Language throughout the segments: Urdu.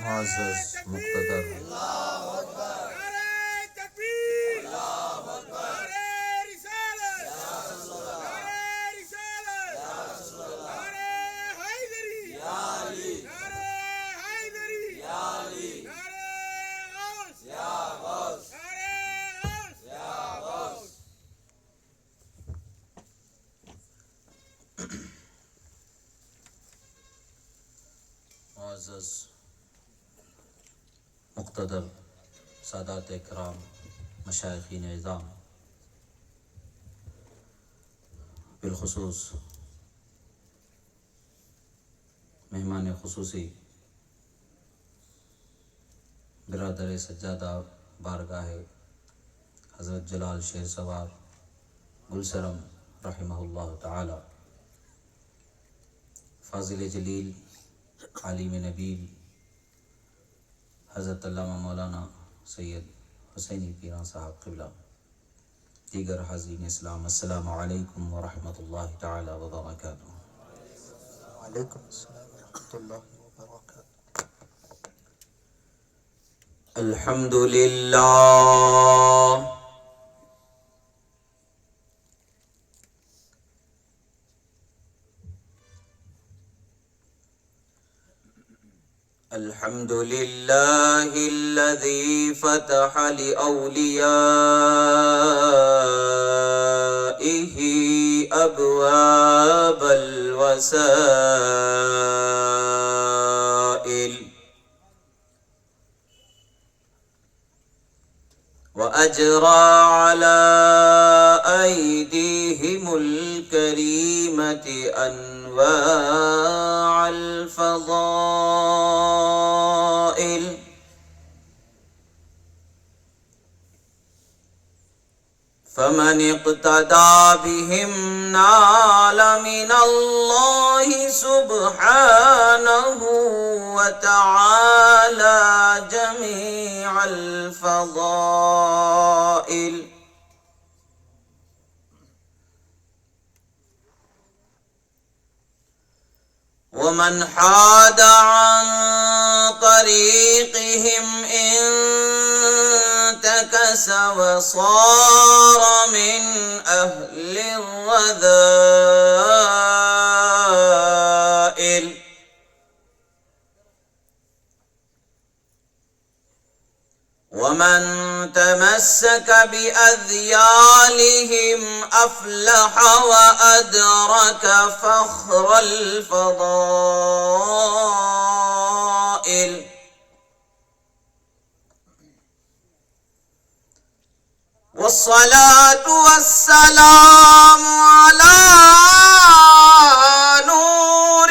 معزز مقتدر معزز مقتدر سادات اکرام مشائخین اعظام، بالخصوص مہمان خصوصی برادر سجادہ بارگاہ حضرت جلال شیر سوار گلسرم رحمہ اللہ تعالی، فاضل جلیل عالم نبیل حضرت علامہ مولانا سید حسینی پیران صاحب قبلہ، دیگر حاضرین اسلام، السلام علیکم ورحمۃ اللہ تعالی وبرکاتہ۔ وعلیکم السلام ورحمۃ اللہ وبرکاتہ۔ الحمد للہ الحمد للہ الذی فتح لأولیائہ ابواب الوسائل وأجرى على أيديهم الكريمة أنواع الفضائل فمن اقتدى بهم نال من الله سبحانه وتعالى جميع الفضائل ومن حاد عن طريقهم انتكس وصار من أهل الرذائل ومن تمسك بأذيالهم أفلح وأدرك فخر الفضائل والصلاة والسلام على نور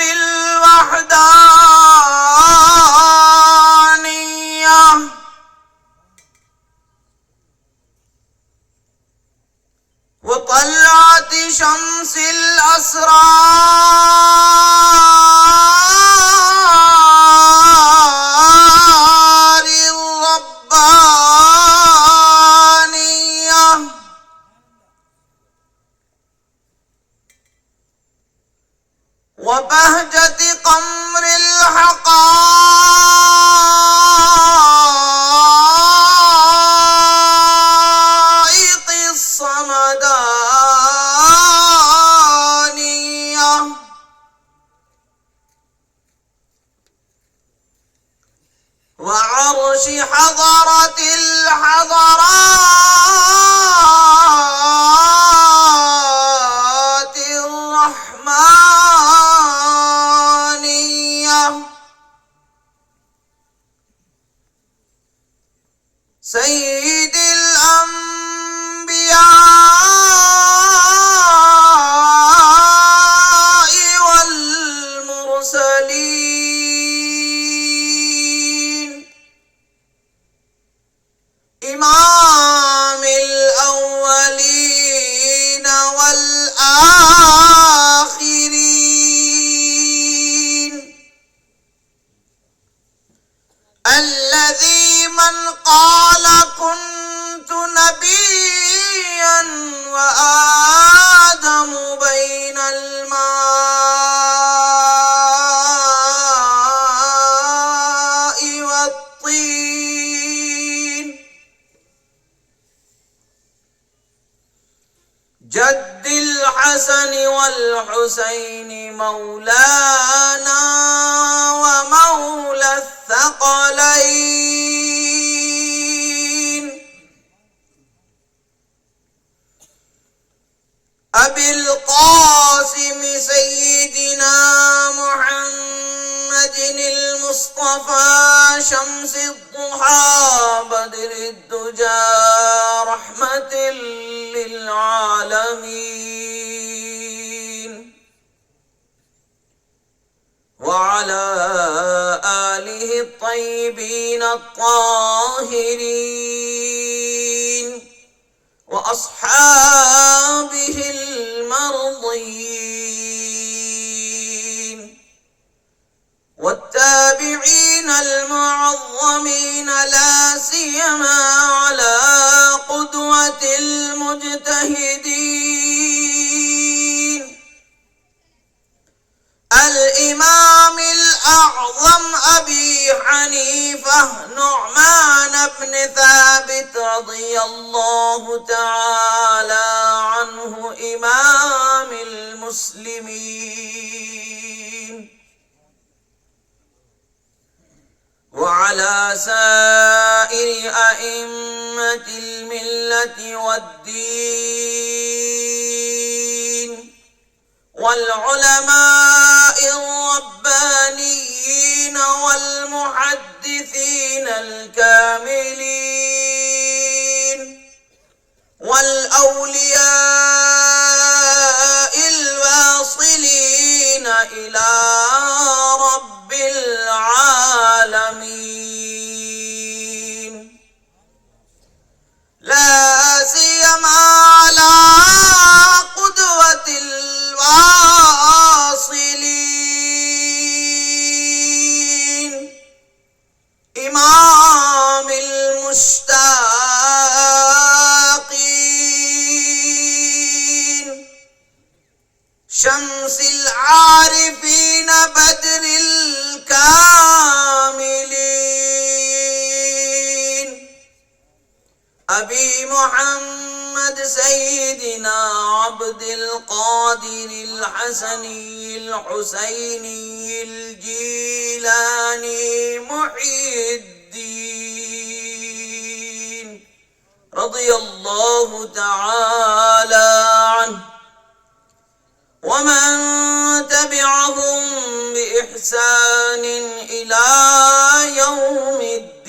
الوحدانية وطلعت شمس الأسرار الربانية وبهجة قمر الحقائق الصمدانية وعرش حضرة الحضرات الرحمانية سيد الأنبياء والمرسلين إمام الأولين والآخرين الذي من قال كنت نبيا وآدم بين الماء الحسين مولانا ومولى الثقلين أبي القاسم سيدنا محمد المصطفى شمس الضحى بدر الدجى رحمة للعالمين وعلى آله الطيبين الطاهرين وأصحابه المرضين والتابعين المعظمين لا سيما على قدوة المجتهدين الإمام الأعظم أبي حنيفة نعمان بن ثابت رضي الله تعالى عنه إمام المسلمين وعلى سائر أئمة الملة والدين والعلماء الربانيين والمحدثين الكاملين والأولياء الواصلين إلى رب العالمين لا سيما على قدوة الواصلين إمام المشتاقين شمس العارفين بدر الكاملين أبي محمد سيدنا عبد القادر الحسني الحسيني الجيلاني محي الدين رضي الله تعالى عنه ومن تبعهم بإحسان إلى يوم الدين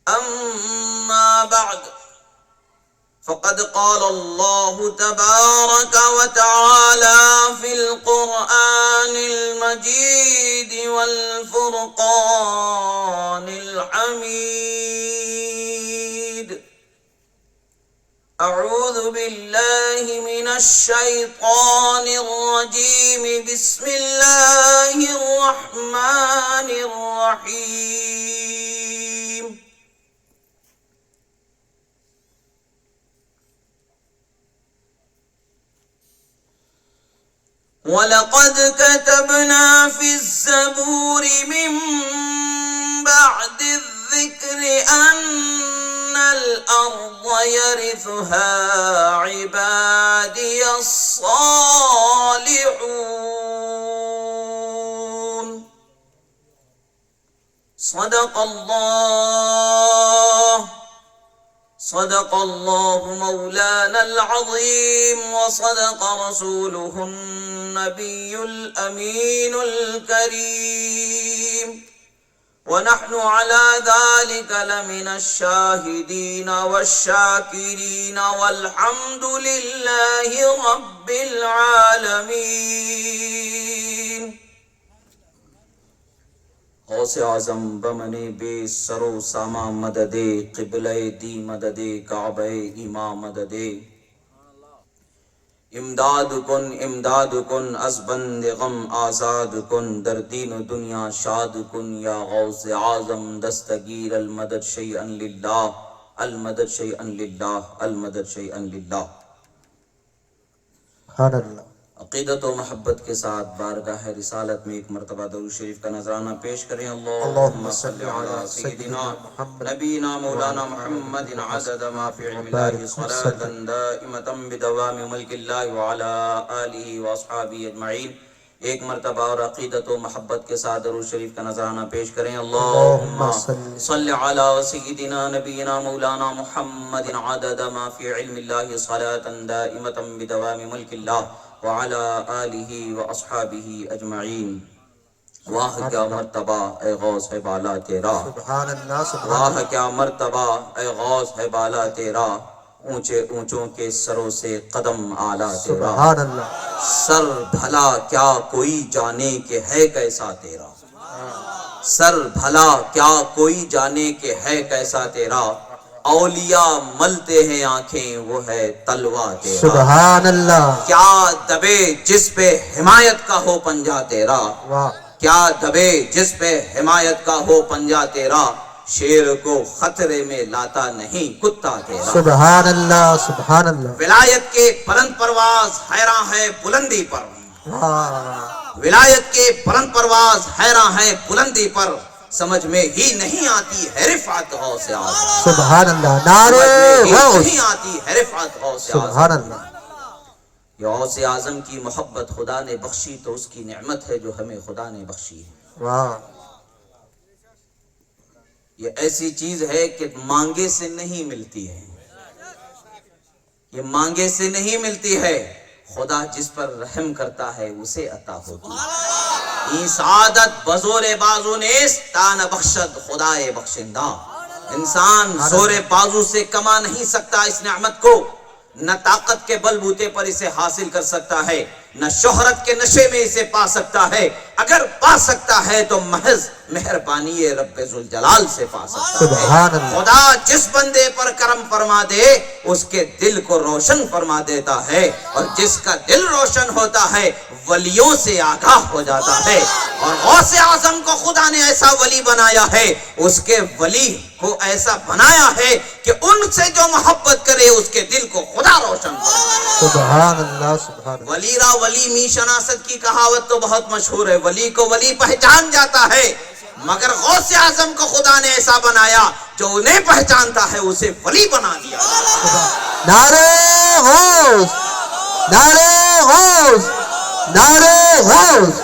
أما بعد فقد قال الله تبارك وتعالى في القرآن المجيد والفرقان الحميد أعوذ بالله من الشيطان الرجيم بسم الله الرحمن الرحيم ولقد كتبنا في الزبور من بعد الذكر أن الأرض يرثها عبادي الصالحون صدق الله مولانا العظيم وصدق رسوله النبي الأمين الكريم ونحن على ذلك لمن الشاهدين والشاكرين والحمد لله رب العالمين غوث اعظم بمن بے سرو ساما مددے قبلہ دی مددے کعبہ ایماں مددے امداد کن از بند غم آزاد کن در دین و دنیا شاد کن یا غوث اعظم دستگیر المدد شیئا للہ المدد شیئا للہ المدد شیئا للہ سبحان اللہ. عقیدت و محبت کے ساتھ بارگاہ رسالت میں ایک مرتبہ درود شریف کا نذرانہ پیش کریں. اللہم اللہم صل صل علی علی سیدنا سیدنا محمد نبینا مولانا محمد عدد ما فی علم اللہ صلاة دائمتا بدوام ملک اللہ وعلا آلہ واصحابہ اجمعین. ایک مرتبہ اور عقیدت و محبت کے ساتھ درود شریف کا نذرانہ پیش کریں. اللہم صل علی سیدنا نبینا مولانا محمد عدد ما فی علم اللہ صلاة دائمتا بدوام ملک اللہ وعلا آلہ واصحابہ اجمعین. واہ کیا مرتبہ اے غوث ہے بالا تیرا، سبحان اللہ سبحان واہ کیا مرتبہ اے غوث ہے بالا تیرا، اونچے اونچوں کے سروں سے قدم اعلیٰ تیرا. سبحان اللہ. سر بھلا کیا کوئی جانے کہ ہے کیسا تیرا، سر بھلا کیا کوئی جانے کہ ہے کیسا تیرا، اولیاء ملتے ہیں آنکھیں وہ ہے تلوہ تیرا. سبحان اللہ. کیا دبے جس پہ حمایت کا ہو پنجہ تیرا، واہ. کیا دبے جس پہ حمایت کا ہو پنجہ تیرا، شیر کو خطرے میں لاتا نہیں کتا تیرا. سبحان اللہ سبحان اللہ. ولایت کے بلند پرواز حیراں ہے بلندی پر، واہ. ولایت کے بلند پرواز حیراں ہے بلندی پر، سمجھ میں ہی نہیں آتی ہے رفعت غوث اعظم. سبحان اللہ. سمجھ میں نعرہ ہی غوث. نہیں آتی ہے رفعت غوث اعظم. سبحان اللہ. یہ غوث اعظم کی محبت خدا نے بخشی تو اس کی نعمت ہے جو ہمیں خدا نے بخشی ہے. واہ. یہ ایسی چیز ہے کہ مانگے سے نہیں ملتی ہے، یہ مانگے سے نہیں ملتی ہے، خدا جس پر رحم کرتا ہے اسے عطا ہوتی ہے. این سعادت بزور بازو نیست تان بخشد خدائے بخشندہ. انسان زور بازو سے کما نہیں سکتا اس نعمت کو، نہ طاقت کے بل بوتے پر اسے حاصل کر سکتا ہے، نہ شہرت کے نشے میں اسے پا سکتا ہے. اگر پا سکتا ہے تو محض مہربانی رب ذوالجلال سے پا سکتا ہے. سبحان اللہ. خدا جس بندے پر کرم فرما دے اس کے دل کو روشن فرما دیتا ہے، اور جس کا دل روشن ہوتا ہے ولیوں سے آگاہ ہو جاتا ہے. اور غوث اعظم کو خدا نے ایسا ولی بنایا ہے، اس کے ولی کو ایسا بنایا ہے کہ ان سے جو محبت کرے اس کے دل کو خدا روشن فرما. سبحان اللہ سبحان اللہ. ولی را ولی می شناست کی کہاوت تو بہت مشہور ہے. ولی کو ولی پہچان جاتا ہے، مگر غوث اعظم کو خدا نے ایسا بنایا جو انہیں پہچانتا ہے اسے ولی بنا دیا. نعرہ غوث. نعرہ غوث. نعرہ غوث.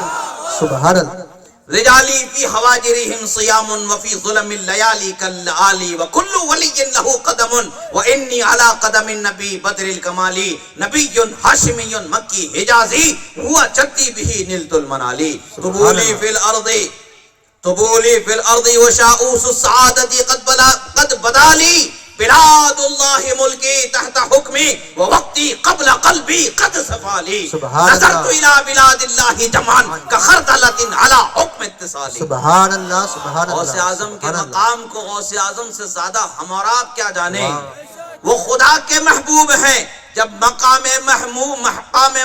سبحان اللہ. رجالی فی حواجرہم صیام وفی ظلم اللیالی کالآلی وکل ولی لہو قدم وانی علی قدم النبی بدر الکمالی نبی ہاشمی مکی حجازی ہوا جدی بھی نلت المنالی. طبولی فی الارض طبولی فی الارض وشاؤس السعادتی قد بدالی بلاد اللہ ملکی تحت حکمی ووقتی قبل قلبی قد صفالی. نظرت الى بلاد اللہ جمعا کخردلت علی حکم اتصالی. سبحان اللہ سبحان اللہ. غوث اعظم کے مقام کو غوث اعظم سے زیادہ ہم اور آپ کیا جانے. وہ خدا کے محبوب ہیں. جب مقام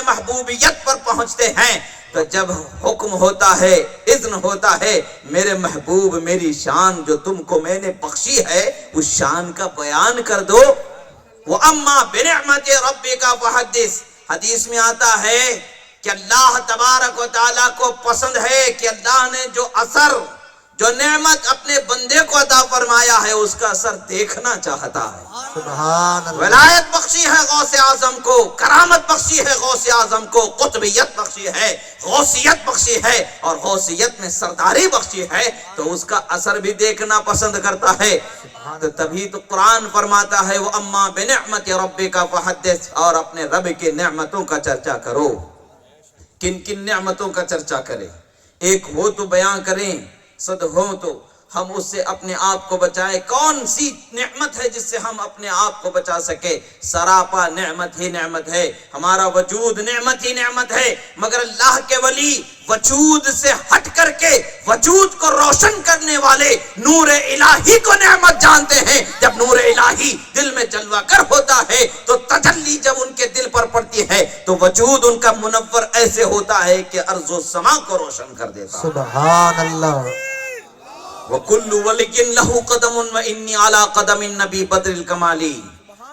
محبوبیت پر پہنچتے ہیں تو جب حکم ہوتا ہے، اذن ہوتا ہے، میرے محبوب میری شان جو تم کو میں نے بخشی ہے اس شان کا بیان کر دو. وَأَمَّا بِنِعْمَتِ رَبِّكَ فَحَدِّثْ. حدیث میں آتا ہے کہ اللہ تبارک و تعالیٰ کو پسند ہے کہ اللہ نے جو اثر جو نعمت اپنے بندے کو عطا فرمایا ہے اس کا اثر دیکھنا چاہتا ہے. سبحان اللہ. ولایت بخشی ہے غوث اعظم کو، کرامت بخشی ہے غوث اعظم کو، قطبیت بخشی ہے، غوثیت بخشی ہے، اور غوثیت میں سرداری بخشی ہے تو اس کا اثر بھی دیکھنا پسند کرتا ہے. تو تبھی تو قرآن فرماتا ہے وَأَمَّا بِنِعْمَتِ رَبِّكَ فَحَدِّثْ. اور اپنے رب کے نعمتوں کا چرچا کرو. کن کن نعمتوں کا چرچا کریں؟ ایک ہو تو بیان کریں، صد ہو تو ہم اس سے اپنے آپ کو بچائیں. کون سی نعمت ہے جس سے ہم اپنے آپ کو بچا سکے؟ سراپا نعمت ہی نعمت ہے، ہمارا وجود نعمت ہی نعمت ہے. مگر اللہ کے ولی وجود سے ہٹ کر کے وجود کو روشن کرنے والے نور الہی کو نعمت جانتے ہیں. جب نور الہی دل میں جلوہ گر ہوتا ہے تو تجلی جب ان کے دل پر پڑتی ہے تو وجود ان کا منور ایسے ہوتا ہے کہ ارض و سما کو روشن کر دیتا. سبحان اللہ. وَكُلُّ وَلِيٍّ لَهُ قَدَمٌ وَإِنِّي عَلَى قَدَمِ النَّبِي بَدْرِ الْكَمَالِ.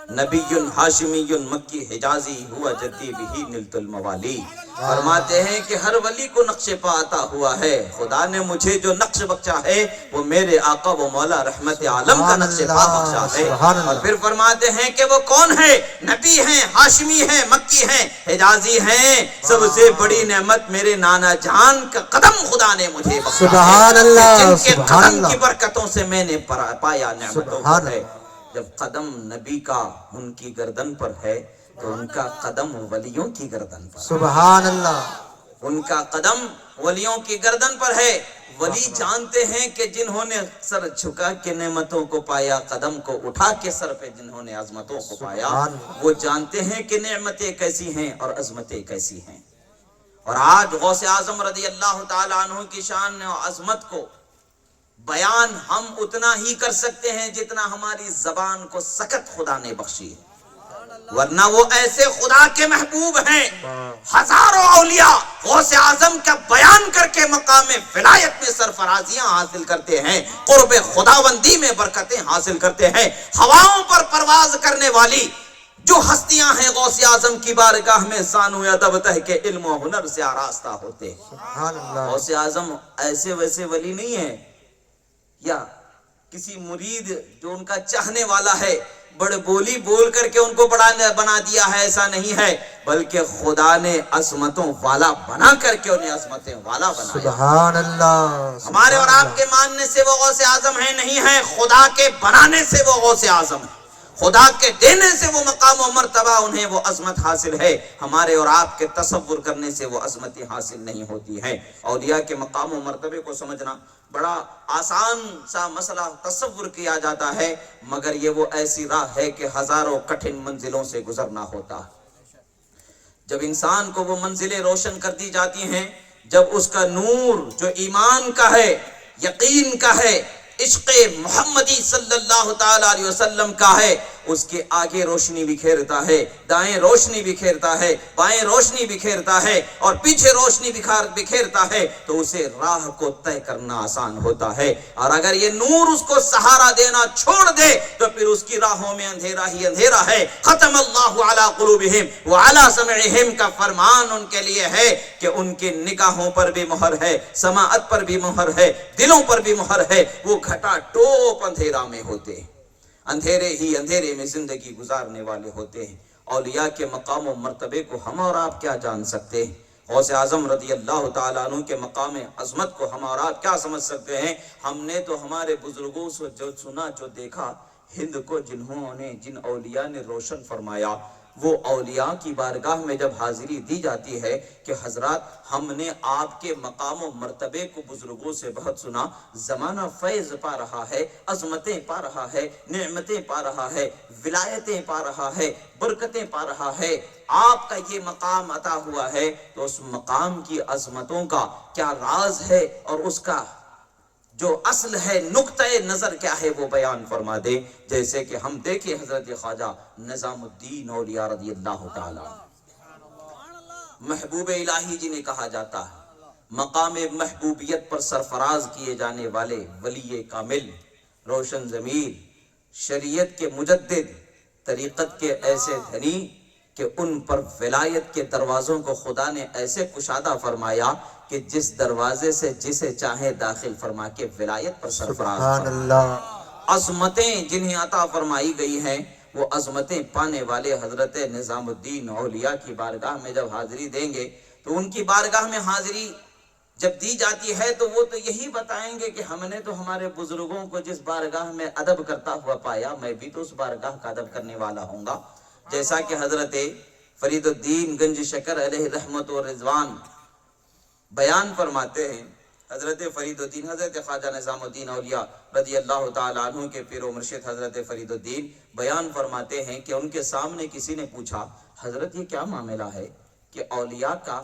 نبی ہاشمی مکی حجازی ہوا جدی بھی نلت الموالی. فرماتے ہیں کہ ہر ولی کو نقش پا عطا ہوا ہے، خدا نے مجھے جو نقش بخشا ہے وہ میرے آقا و مولا رحمت عالم کا نقش پا بخشا ہے. اور پھر فرماتے ہیں کہ وہ کون ہے؟ نبی ہیں، ہاشمی ہیں، مکی ہیں، حجازی ہیں. سب سے بڑی نعمت میرے نانا جان کا قدم خدا نے مجھے بخشا سبحان ہے، اللہ، جن کے سبحان قدم اللہ. کی برکتوں سے میں نے پایا نعمتوں کو سبحان ہے. اللہ. جب قدم نبی کا ان کی گردن پر ہے تو ان کا قدم ولیوں کی گردن پر ہے. سبحان اللہ. ان کا قدم ولیوں کی گردن پر ہے. ولی جانتے ہیں کہ جنہوں نے سر جھکا کے نعمتوں کو پایا، قدم کو اٹھا کے سر پہ جنہوں نے عظمتوں کو پایا، وہ جانتے ہیں کہ نعمتیں کیسی ہیں اور عظمتیں کیسی ہیں. اور آج غوث اعظم رضی اللہ تعالیٰ عنہ کی شان و عظمت کو بیان ہم اتنا ہی کر سکتے ہیں جتنا ہماری زبان کو سکت خدا نے بخشی ہے، ورنہ وہ ایسے خدا کے محبوب ہیں. ہزاروں اولیاء غوث اعظم کا بیان کر کے مقام ولایت میں سرفرازیاں حاصل کرتے ہیں، قرب خداوندی میں برکتیں حاصل کرتے ہیں. ہواؤں پر پرواز کرنے والی جو ہستیاں ہیں غوث اعظم کی بارگاہ میں زانو ادب تہ کے علم و ہنر سے آراستہ ہوتے ہیں. سبحان اللہ. غوث اعظم ایسے ویسے ولی نہیں ہے یا کسی مرید جو ان کا چاہنے والا ہے بڑے بولی بول کر کے ان کو بنا دیا ہے، ایسا نہیں ہے، بلکہ خدا نے عظمتوں والا بنا کر کے انہیں عظمتیں والا بنایا. سبحان اللہ. ہمارے اور آپ کے ماننے سے وہ غوث اعظم ہیں نہیں ہیں، خدا کے بنانے سے وہ غوث اعظم ہیں، خدا کے دینے سے وہ مقام و مرتبہ انہیں وہ عظمت حاصل ہے. ہمارے اور آپ کے تصور کرنے سے وہ عظمتیں حاصل نہیں ہوتی ہیں. اولیاء کے مقام و مرتبے کو سمجھنا بڑا آسان سا مسئلہ تصور کیا جاتا ہے، مگر یہ وہ ایسی راہ ہے کہ ہزاروں کٹھن منزلوں سے گزرنا ہوتا ہے. جب انسان کو وہ منزلیں روشن کر دی جاتی ہیں، جب اس کا نور جو ایمان کا ہے، یقین کا ہے، عشق محمدی صلی اللہ تعالی علیہ وسلم کا ہے، اس کے آگے روشنی بکھیرتا ہے، دائیں روشنی بکھیرتا ہے، بائیں روشنی بکھیرتا ہے، اور پیچھے روشنی بکھیرتا ہے، تو اسے راہ کو طے کرنا آسان ہوتا ہے. اور اگر یہ نور اس کو سہارا دینا چھوڑ دے تو پھر اس کی راہوں میں اندھیرا ہی اندھیرا ہے. ختم اللہ علی قلوبہم وعلی سمعہم کا فرمان ان کے لیے ہے کہ ان کی نگاہوں پر بھی مہر ہے، سماعت پر بھی مہر ہے، دلوں پر بھی مہر ہے. وہ گھٹا ٹوپ اندھیرا میں ہوتے ہیں، اندھیرے ہی اندھیرے میں زندگی گزارنے والے ہوتے ہیں. اولیاء کے مقام و مرتبے کو ہم اور آپ کیا جان سکتے ہیں؟ غوث اعظم رضی اللہ تعالیٰ عنہ کے مقام عظمت کو ہم اور آپ کیا سمجھ سکتے ہیں؟ ہم نے تو ہمارے بزرگوں سے جو سنا، جو دیکھا، ہند کو جن اولیاء نے روشن فرمایا، وہ اولیاء کی بارگاہ میں جب حاضری دی جاتی ہے کہ حضرات ہم نے آپ کے مقام و مرتبے کو بزرگوں سے بہت سنا، زمانہ فیض پا رہا ہے، عظمتیں پا رہا ہے، نعمتیں پا رہا ہے، ولایتیں پا رہا ہے، برکتیں پا رہا ہے، آپ کا یہ مقام عطا ہوا ہے، تو اس مقام کی عظمتوں کا کیا راز ہے اور اس کا جو اصل ہے، نقطہ نظر کیا ہے، وہ بیان فرما دے. جیسے کہ ہم دیکھیں حضرت خواجہ نظام الدین اولیاء رضی اللہ تعالیٰ محبوب الہی جنہیں کہا جاتا ہے، مقام محبوبیت پر سرفراز کیے جانے والے ولی کامل، روشن ضمیر، شریعت کے مجدد، طریقت کے ایسے دھنی کہ ان پر ولایت کے دروازوں کو خدا نے ایسے کشادہ فرمایا کہ جس دروازے سے جسے چاہے داخل فرما کے ولایت پر سرفراز سبحان اللہ. عظمتیں جنہیں عطا فرمائی گئی ہیں، وہ عظمتیں پانے والے حضرت نظام الدین اولیاء کی بارگاہ میں جب حاضری دیں گے تو ان کی بارگاہ میں حاضری جب دی جاتی ہے تو وہ تو یہی بتائیں گے کہ ہم نے تو ہمارے بزرگوں کو جس بارگاہ میں ادب کرتا ہوا پایا، میں بھی تو اس بارگاہ کا ادب کرنے والا ہوں گا. جیسا کہ حضرت فرید الدین گنج شکر علیہ رحمت و رضوان بیان فرماتے ہیں. حضرت فرید الدین، حضرت خواجہ نظام الدین اولیاء رضی اللہ تعالیٰ عنہ کے پیر و مرشد حضرت فرید الدین بیان فرماتے ہیں کہ ان کے سامنے کسی نے پوچھا، حضرت یہ کیا معاملہ ہے کہ اولیاء کا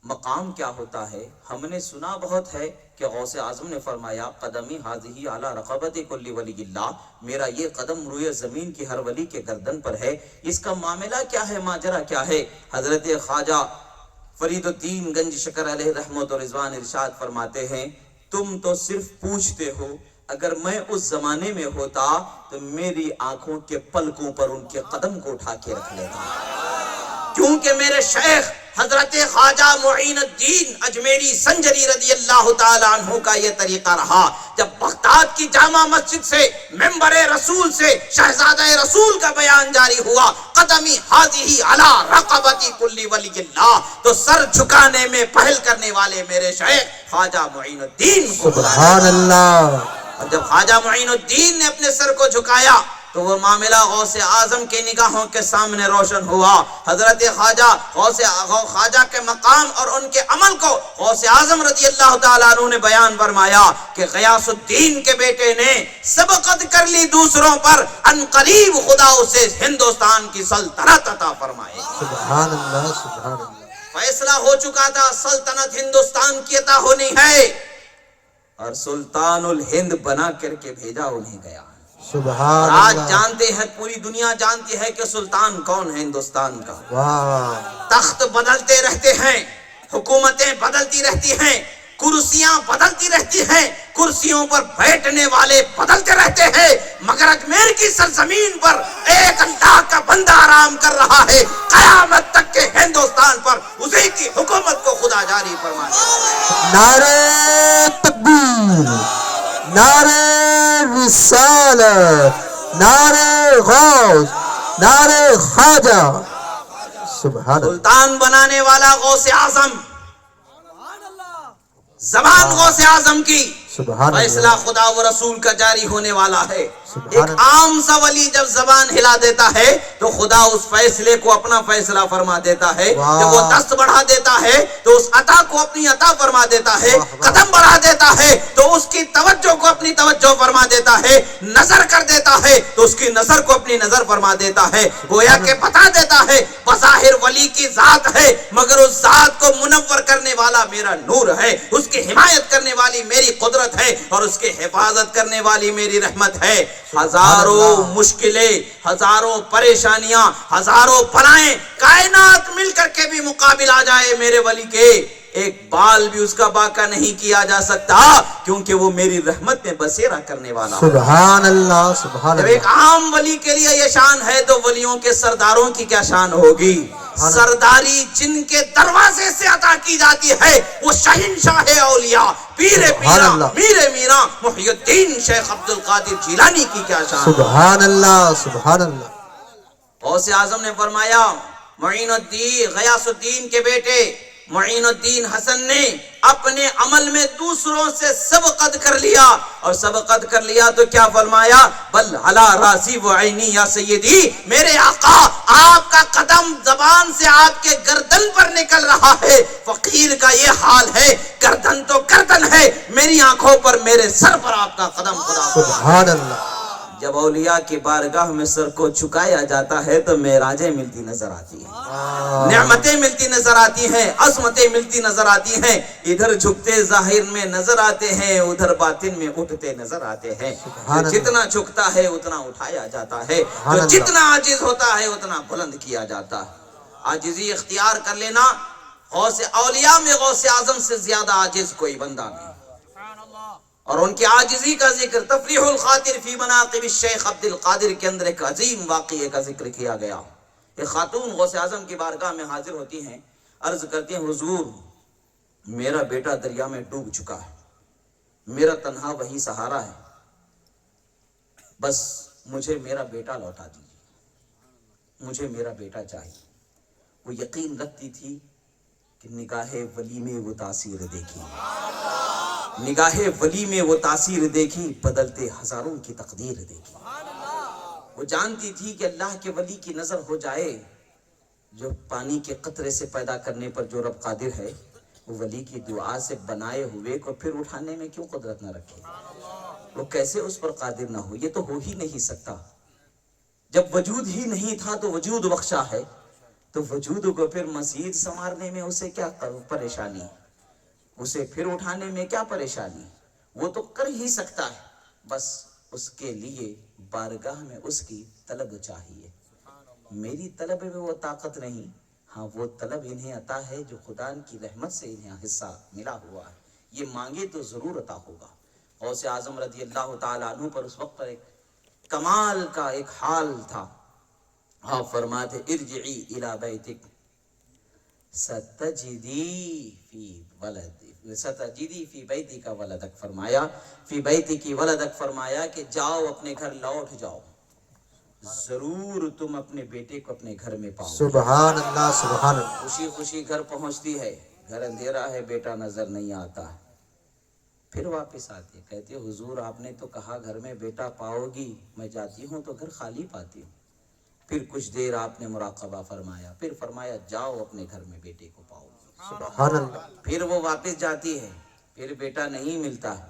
مقام کیا ہوتا ہے؟ ہم نے سنا بہت ہے کہ غوث اعظم نے فرمایا قدمی حاضی اعلیٰ رقبت کل ولی اللہ، میرا یہ قدم روئے زمین کی ہر ولی کے گردن پر ہے. اس کا معاملہ کیا ہے، ماجرا کیا ہے؟ حضرت خواجہ فرید الدین گنج شکر علیہ رحمت و رضوان ارشاد فرماتے ہیں، تم تو صرف پوچھتے ہو، اگر میں اس زمانے میں ہوتا تو میری آنکھوں کے پلکوں پر ان کے قدم کو اٹھا کے رکھ لیتا، کیونکہ میرے شیخ حضرت خواجہ معین الدین اجمیری سنجری رضی اللہ تعالی عنہ کا یہ طریقہ رہا، جب بغداد کی جامع مسجد سے منبر رسول سے شہزادہ رسول کا بیان جاری ہوا، قدمی حاضی علی رقبتی کل ولی اللہ، تو سر جھکانے میں پہل کرنے والے میرے شیخ خواجہ معین الدین، سبحان اللہ، اور جب خواجہ معین الدین نے اپنے سر کو جھکایا تو وہ معاملہ غوث اعظم کے نگاہوں کے سامنے روشن ہوا۔ حضرت خواجہ کے مقام اور ان کے عمل کو غوث اعظم رضی اللہ تعالیٰ عنہ نے بیان فرمایا کہ غیاث الدین کے بیٹے نے سبقت کر لی دوسروں پر، ان قریب خدا اسے ہندوستان کی سلطنت عطا فرمائے۔ سبحان اللہ، سبحان اللہ، فیصلہ ہو چکا تھا، سلطنت ہندوستان کی عطا ہونی ہے، اور سلطان الہند بنا کر کے بھیجا انہیں گیا۔ سبحان آج اللہ، جانتے ہیں، پوری دنیا جانتی ہے کہ سلطان کون ہے ہندوستان کا۔ واہ، تخت بدلتے رہتے ہیں، حکومتیں بدلتی رہتی ہیں، کرسیاں بدلتی رہتی ہیں، کرسیوں پر بیٹھنے والے بدلتے رہتے ہیں، مگر اجمیر کی سرزمین پر ایک اللہ کا بندہ آرام کر رہا ہے، قیامت تک کے ہندوستان پر اسی کی حکومت کو خدا جاری فرمائے۔ نعرہ تکبیر، نعرہ رسالت، نعرہ غوث، نعرہ خواجہ، سبحان اللہ، سلطان بنانے والا غوث اعظم، زبان غوث اعظم کی، سبحان فیصلہ اللہ، خدا و رسول کا جاری ہونے والا ہے۔ سبحان ایک عام سا ولی جب زبان ہلا دیتا ہے تو خدا اس فیصلے کو اپنا فیصلہ فرما دیتا ہے، واہ، جب وہ دست بڑھا دیتا ہے تو اس عطا کو اپنی عطا فرما دیتا ہے، واہ، واہ، قدم بڑھا دیتا ہے تو اس کی توجہ کو اپنی توجہ فرما دیتا ہے، نظر کر دیتا ہے تو اس کی نظر کو اپنی نظر فرما دیتا ہے، گویا کہ بتا دیتا ہے بظاہر ولی کی ذات ہے مگر اس ذات کو منور کرنے والا میرا نور ہے، اس کی حمایت کرنے والی میری قدرت ہے، اور اس کی حفاظت کرنے والی میری رحمت ہے۔ ہزاروں مشکلیں، ہزاروں پریشانیاں، ہزاروں بلائیں کائنات مل کر کے بھی مقابل آ جائے میرے ولی کے، ایک بال بھی اس کا باقی نہیں کیا جا سکتا، کیونکہ وہ میری رحمت میں بسیرا کرنے والا ہے۔ سبحان اللہ، سبحان جب ایک اللہ، عام ولی کے لیے یہ شان ہے تو ولیوں کے سرداروں کی کیا شان ہوگی؟ سرداری جن کے دروازے سے عطا کی جاتی ہے وہ شہنشاہ اولیاء، پیر پیرا، میر میرا، محی الدین شیخ عبد القادر جیلانی کی کیا شان ہے؟ سبحان اللہ، سبحان اللہ، غوث اعظم نے فرمایا معین الدین غیاث الدین کے بیٹے معین الدین حسن نے اپنے عمل میں دوسروں سے سبقت کر لیا، اور سبقت کر لیا تو کیا فرمایا؟ بل علی راسی و عینی یا سیدی، میرے آقا آپ کا قدم زبان سے آپ کے گردن پر نکل رہا ہے، فقیر کا یہ حال ہے، گردن تو گردن ہے، میری آنکھوں پر میرے سر پر آپ کا قدم خدا۔ سبحان اللہ، جب اولیاء کی بارگاہ میں سر کو جھکایا جاتا ہے تو معراجیں ملتی نظر آتی ہیں، نعمتیں ملتی نظر آتی ہیں، عظمتیں ملتی نظر آتی ہیں، ادھر جھکتے ظاہر میں نظر آتے ہیں، ادھر باطن میں اٹھتے نظر آتے ہیں۔ جو جتنا جھکتا ہے اتنا اٹھایا جاتا ہے، جو جتنا عاجز ہوتا ہے اتنا بلند کیا جاتا ہے۔ عاجزی اختیار کر لینا، غوث اولیاء میں غوث اعظم سے زیادہ عاجز کوئی بندہ نہیں، اور ان کی عاجزی کا ذکر تفریح الخاطر فی مناقب الشیخ عبد القادر کے اندر ایک عظیم واقعے کا ذکر کیا گیا۔ ایک خاتون غوث اعظم کی بارگاہ میں حاضر ہوتی ہیں، عرض کرتی ہیں حضور میرا بیٹا دریا میں ڈوب چکا ہے، میرا تنہا وہی سہارا ہے، بس مجھے میرا بیٹا لوٹا دیجیے، مجھے میرا بیٹا چاہیے۔ وہ یقین رکھتی تھی کہ نگاہ ولی میں وہ تاثیر دیکھی، نگاہ ولی میں وہ تاثیر دیکھی، بدلتے ہزاروں کی تقدیر دیکھی۔ وہ جانتی تھی کہ اللہ کے ولی کی نظر ہو جائے، جو پانی کے قطرے سے پیدا کرنے پر جو رب قادر ہے، وہ ولی کی دعا سے بنائے ہوئے کو پھر اٹھانے میں کیوں قدرت نہ رکھے؟ وہ کیسے اس پر قادر نہ ہو؟ یہ تو ہو ہی نہیں سکتا۔ جب وجود ہی نہیں تھا تو وجود بخشا ہے، تو وجود کو پھر مزید سنوارنے میں اسے کیا پریشانی، اسے پھر اٹھانے میں کیا پریشانی؟ وہ تو کر ہی سکتا ہے، بس اس کے لیے بارگاہ میں اس کی طلب چاہیے۔ میری طلب میں وہ طاقت نہیں، ہاں وہ طلب انہیں عطا ہے جو خدا کی رحمت سے انہیں حصہ ملا ہوا ہے، یہ مانگے تو ضرور عطا ہوگا۔ غوث اعظم رضی اللہ تعالیٰ عنہ پر اس وقت پر ایک کمال کا ایک حال تھا. آپ فرماتے ارجعی الی بیتک ستجدی فی بیتی کا ولدک فرمایا، فی بیتی کی ولدک فرمایا کہ جاؤ اپنے گھر لوٹ جاؤ، ضرور تم اپنے بیٹے کو اپنے گھر میں پاؤ. سبحان اللہ سبحان اللہ. خوشی خوشی گھر پہنچتی ہے، گھر اندھیرا ہے، بیٹا نظر نہیں آتا. پھر واپس آتی ہے، کہتی ہے حضور آپ نے تو کہا گھر میں بیٹا پاؤ گی، میں جاتی ہوں تو گھر خالی پاتی ہوں. پھر کچھ دیر آپ نے مراقبہ فرمایا، پھر فرمایا جاؤ اپنے گھر میں بیٹے کو پاؤ گی. سبحان اللہ. پھر وہ واپس جاتی ہے، پھر بیٹا نہیں ملتا ہے.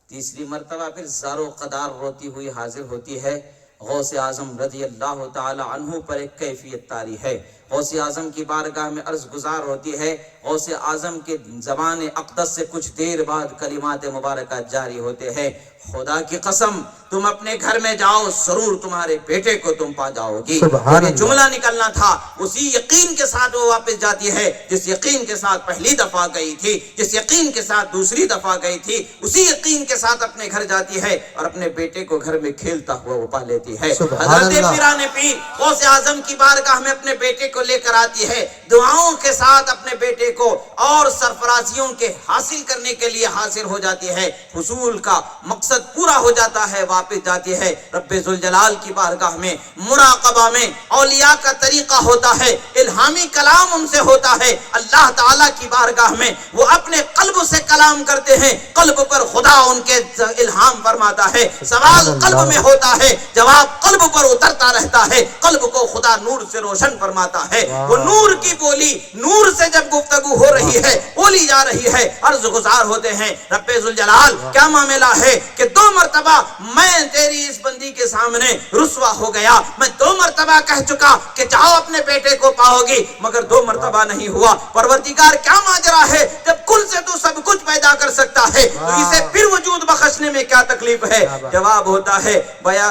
تیسری مرتبہ پھر زار و قدار روتی ہوئی حاضر ہوتی ہے. غوث اعظم رضی اللہ تعالی عنہ پر ایک کیفیت طاری ہے. غوث اعظم کی بارگاہ میں عرض گزار ہوتی ہے. غوث اعظم کے زبان اقدس سے کچھ دیر بعد کلمات مبارکہ جاری ہوتے ہیں، خدا کی قسم تم اپنے گھر میں جاؤ، ضرور تمہارے بیٹے کو تم پا جاؤ گی. یہ جملہ نکلنا تھا، اسی یقین کے ساتھ وہ واپس جاتی ہے جس یقین کے ساتھ پہلی دفعہ گئی تھی، جس یقین کے ساتھ دوسری دفعہ گئی تھی، اسی یقین کے ساتھ اپنے گھر جاتی ہے اور اپنے بیٹے کو گھر میں کھیلتا ہوا وہ پا لیتی ہے. حضرت پیران پیر غوث اعظم کی بارگاہ میں اپنے بیٹے کو لے کر آتی ہے، دعاؤں کے ساتھ اپنے بیٹے کو اور سرفرازیوں کے حاصل کرنے کے لیے حاصل ہو جاتی ہے. حصول کا مقصد پورا ہو جاتا ہے، واپس جاتی ہے. رب ذوالجلال کی بارگاہ میں مراقبہ میں اولیاء کا طریقہ ہوتا ہے، الہامی کلام ان سے ہوتا ہے. اللہ تعالیٰ کی بارگاہ میں وہ اپنے قلب سے کلام کرتے ہیں، قلب پر خدا ان کے الہام فرماتا ہے. سوال قلب میں ہوتا ہے، جواب قلب پر اترتا رہتا ہے. قلب کو خدا نور سے روشن فرماتا ہے. وہ نور کی بولی، نور سے جب گفتگو ہو رہی ہے، بولی جا رہی ہے، عرض گزار ہوتے ہیں رب ذوالجلال کیا معاملہ ہے کہ 2 مرتبہ میں تیری اس بندی کے سامنے رسوا ہو گیا، میں 2 مرتبہ کہہ چکا کہ جاؤ اپنے بیٹے کو پاؤ گی، مگر 2 مرتبہ نہیں ہوا. پروردگار کیا ماجرا ہے؟ جب کل سے تو سب کچھ پیدا کر سکتا ہے تو اسے پھر وجود بخشنے میں کیا تکلیف ہے؟ جواب ہوتا ہے،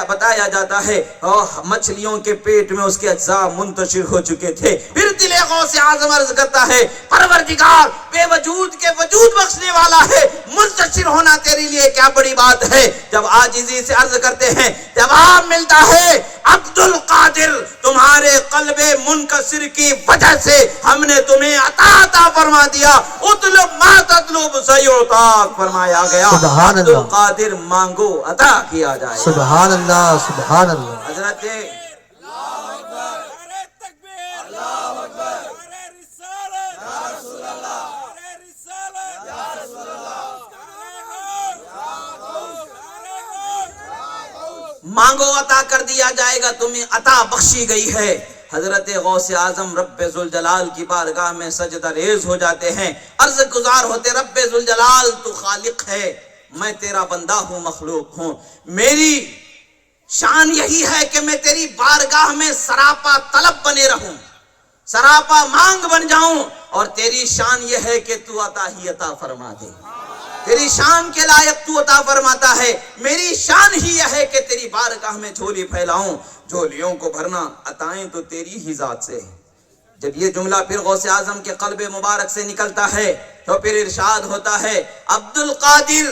بتایا جاتا ہے مچھلیوں کے پیٹ میں اس کے اجزاء منتشر ہو چکے تھے. پھر دل غوث اعظم عرض کرتا ہے پروردگار بے وجود کے وجود بخشنے والا ہے، منتشر ہونا تیرے لیے کیا بڑی بات ہے؟ جب عاجزی سے عرض کرتے ہیں جواب ملتا ہے عبد القادر تمہارے قلب منکسر کی وجہ سے ہم نے تمہیں عطا فرما دیا، اطلب ما تطلب سیعطاک فرمایا گیا. عبد القادر مانگو عطا کیا جائے. سبحان اللہ سبحان اللہ. حضرت مانگو عطا کر دیا جائے گا، تمہیں عطا بخشی گئی ہے. حضرت غوث اعظم رب ذوالجلال کی بارگاہ میں سجدہ ریز ہو جاتے ہیں، عرض گزار ہوتے رب ذوالجلال تو خالق ہے، میں تیرا بندہ ہوں، مخلوق ہوں. میری شان یہی ہے کہ میں تیری بارگاہ میں سراپا طلب بنے رہوں، سراپا مانگ بن جاؤں، اور تیری شان یہ ہے کہ تو عطا ہی عطا فرما دے. تیری شان کے لائق تو عطا فرماتا ہے. میری شان ہی یہ ہے کہ تیری بارگاہ میں جھولی پھیلاؤں، جھولیوں کو بھرنا عطائیں تو تیری ہی ذات سے. جب یہ جملہ پھر غوث اعظم کے قلب مبارک سے نکلتا ہے تو پھر ارشاد ہوتا ہے عبد القادر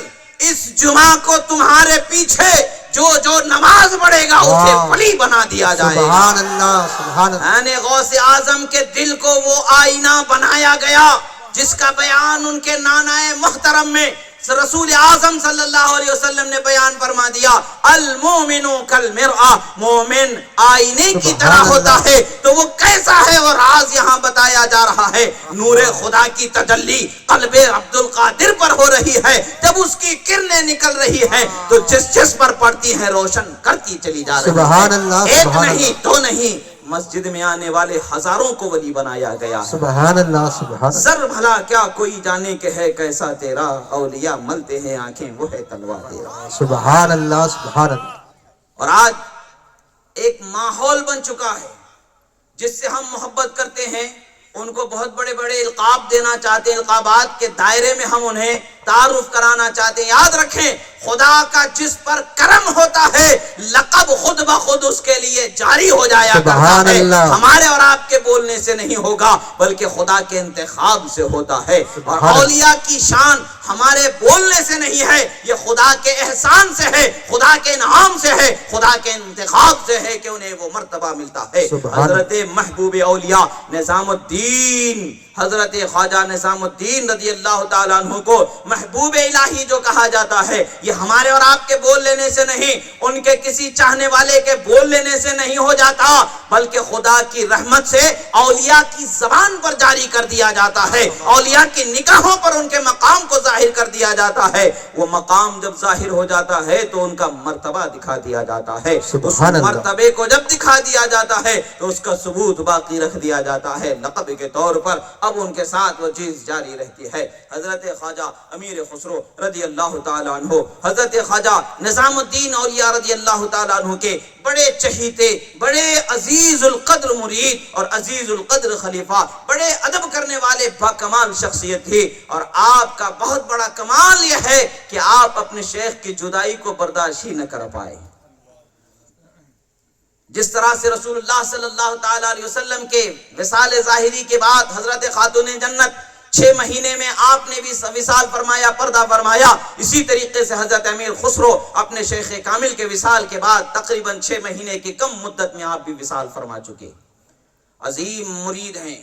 اس جمعہ کو تمہارے پیچھے جو نماز پڑھے گا اسے ولی بنا دیا جائے گا. سبحان اللہ سبحان اللہ. یعنی غوث اعظم کے دل کو وہ آئینہ بنایا گیا جس کا بیان ان کے نانا محترم میں رسول اعظم صلی اللہ علیہ وسلم نے بیان فرما دیا المومن کالمرآ، مومن آئینے کی طرح ہوتا ہے. تو وہ کیسا ہے وہ راز یہاں بتایا جا رہا ہے. نور خدا کی تجلی قلب عبد القادر پر ہو رہی ہے، جب اس کی کرنیں نکل رہی ہیں تو جس پر پڑتی ہیں روشن کرتی چلی جا رہی ہے. سبحان اللہ. ایک نہیں 2 نہیں، مسجد میں آنے والے ہزاروں کو ولی بنایا گیا. سبحان اللہ سبحان اللہ. سر بھلا کیا کوئی جانے کہ ہے کیسا تیرا، اولیاء ملتے ہیں آنکھیں وہ ہے تلوار تیرا. سبحان اللہ سبحان اللہ. اور آج ایک ماحول بن چکا ہے جس سے ہم محبت کرتے ہیں، ان کو بہت بڑے بڑے القاب دینا چاہتے ہیں، القابات کے دائرے میں ہم انہیں تعارف کرانا چاہتے ہیں. یاد رکھیں خدا کا جس پر کرم ہوتا ہے لقب خود بخود اس کے لیے جاری ہو جایا کرتا ہے. ہمارے اور آپ کے بولنے سے نہیں ہوگا بلکہ خدا کے انتخاب سے ہوتا ہے. اور اولیاء کی شان ہمارے بولنے سے نہیں ہے، یہ خدا کے احسان سے ہے، خدا کے انعام سے ہے، خدا کے انتخاب سے ہے کہ انہیں وہ مرتبہ ملتا ہے. حضرت محبوب اولیاء نظام الدین حضرت خواجہ نظام الدین رضی اللہ تعالیٰ عنہ کو محبوب الہی جو کہا جاتا ہے، یہ ہمارے اور آپ کے بول لینے سے نہیں، ان کے کسی چاہنے والے کے بول لینے سے نہیں ہو جاتا، بلکہ خدا کی رحمت سے اولیاء کی زبان پر جاری کر دیا جاتا ہے. اولیاء کی نگاہوں پر ان کے مقام کو ظاہر کر دیا جاتا ہے. وہ مقام جب ظاہر ہو جاتا ہے تو ان کا مرتبہ دکھا دیا جاتا ہے. اس مرتبے کو جب دکھا دیا جاتا ہے تو اس کا ثبوت باقی رکھ دیا جاتا ہے لقب کے طور پر. اب ان کے ساتھ وہ چیز جاری رہتی ہے. حضرت خواجہ امیر خسرو رضی اللہ تعالیٰ عنہ، حضرت خواجہ نظام الدین اولیاء رضی اللہ تعالیٰ عنہ کے بڑے چہیتے، بڑے عزیز القدر مرید اور عزیز القدر خلیفہ، بڑے ادب کرنے والے باکمال شخصیت تھی. اور آپ کا بہت بڑا کمال یہ ہے کہ آپ اپنے شیخ کی جدائی کو برداشت ہی نہ کر پائے. جس طرح سے رسول اللہ صلی اللہ تعالیٰ علیہ وسلم کے وصال ظاہری کے بعد حضرت خاتون جنت 6 مہینے میں آپ نے بھی وصال فرمایا، پردہ فرمایا، اسی طریقے سے حضرت امیر خسرو اپنے شیخ کامل کے وصال کے بعد تقریباً 6 مہینے کی کم مدت میں آپ بھی وصال فرما چکے. عظیم مرید ہیں.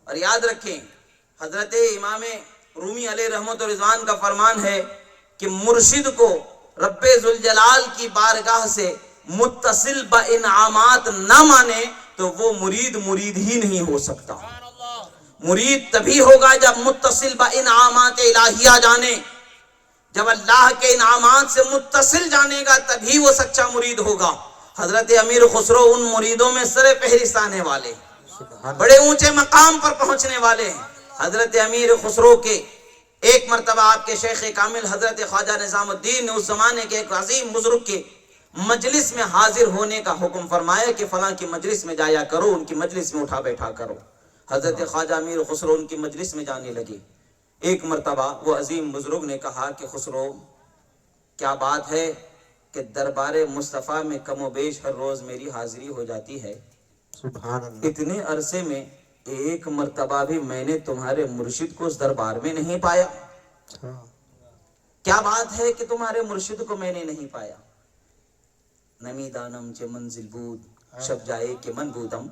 اور یاد رکھیں حضرت امام رومی علیہ رحمت و رضوان کا فرمان ہے کہ مرشد کو رب ذوالجلال کی بارگاہ سے متصل با انعامات نہ مانے تو وہ مرید مرید ہی نہیں ہو سکتا. مرید تبھی ہوگا جب متصل با انعامات الہیہ جانے، جب اللہ کے انعامات سے متصل جانے گا تبھی وہ سچا مرید ہوگا. حضرت امیر خسرو ان مریدوں میں سر فہرست آنے والے، بڑے اونچے مقام پر پہنچنے والے ہیں. حضرت امیر خسرو کے ایک مرتبہ آپ کے شیخ کامل حضرت خواجہ نظام الدین نے اس زمانے کے ایک عظیم بزرگ کے مجلس میں حاضر ہونے کا حکم فرمایا کہ فلاں کی مجلس میں جایا کرو، ان کی مجلس میں اٹھا بیٹھا کرو. حضرت خواجہ امیر خسرو ان کی مجلس میں جانے لگے. ایک مرتبہ وہ عظیم بزرگ نے کہا کہ خسرو، کیا بات ہے کہ دربار مصطفیٰ میں کم و بیش ہر روز میری حاضری ہو جاتی ہے، سبحان اللہ، اتنے عرصے میں ایک مرتبہ بھی میں نے تمہارے مرشد کو اس دربار میں نہیں پایا. کیا بات ہے کہ تمہارے مرشد کو میں نے نہیں پایا؟ نمی دانم چه منزل بود شب جائے کہ من بودم،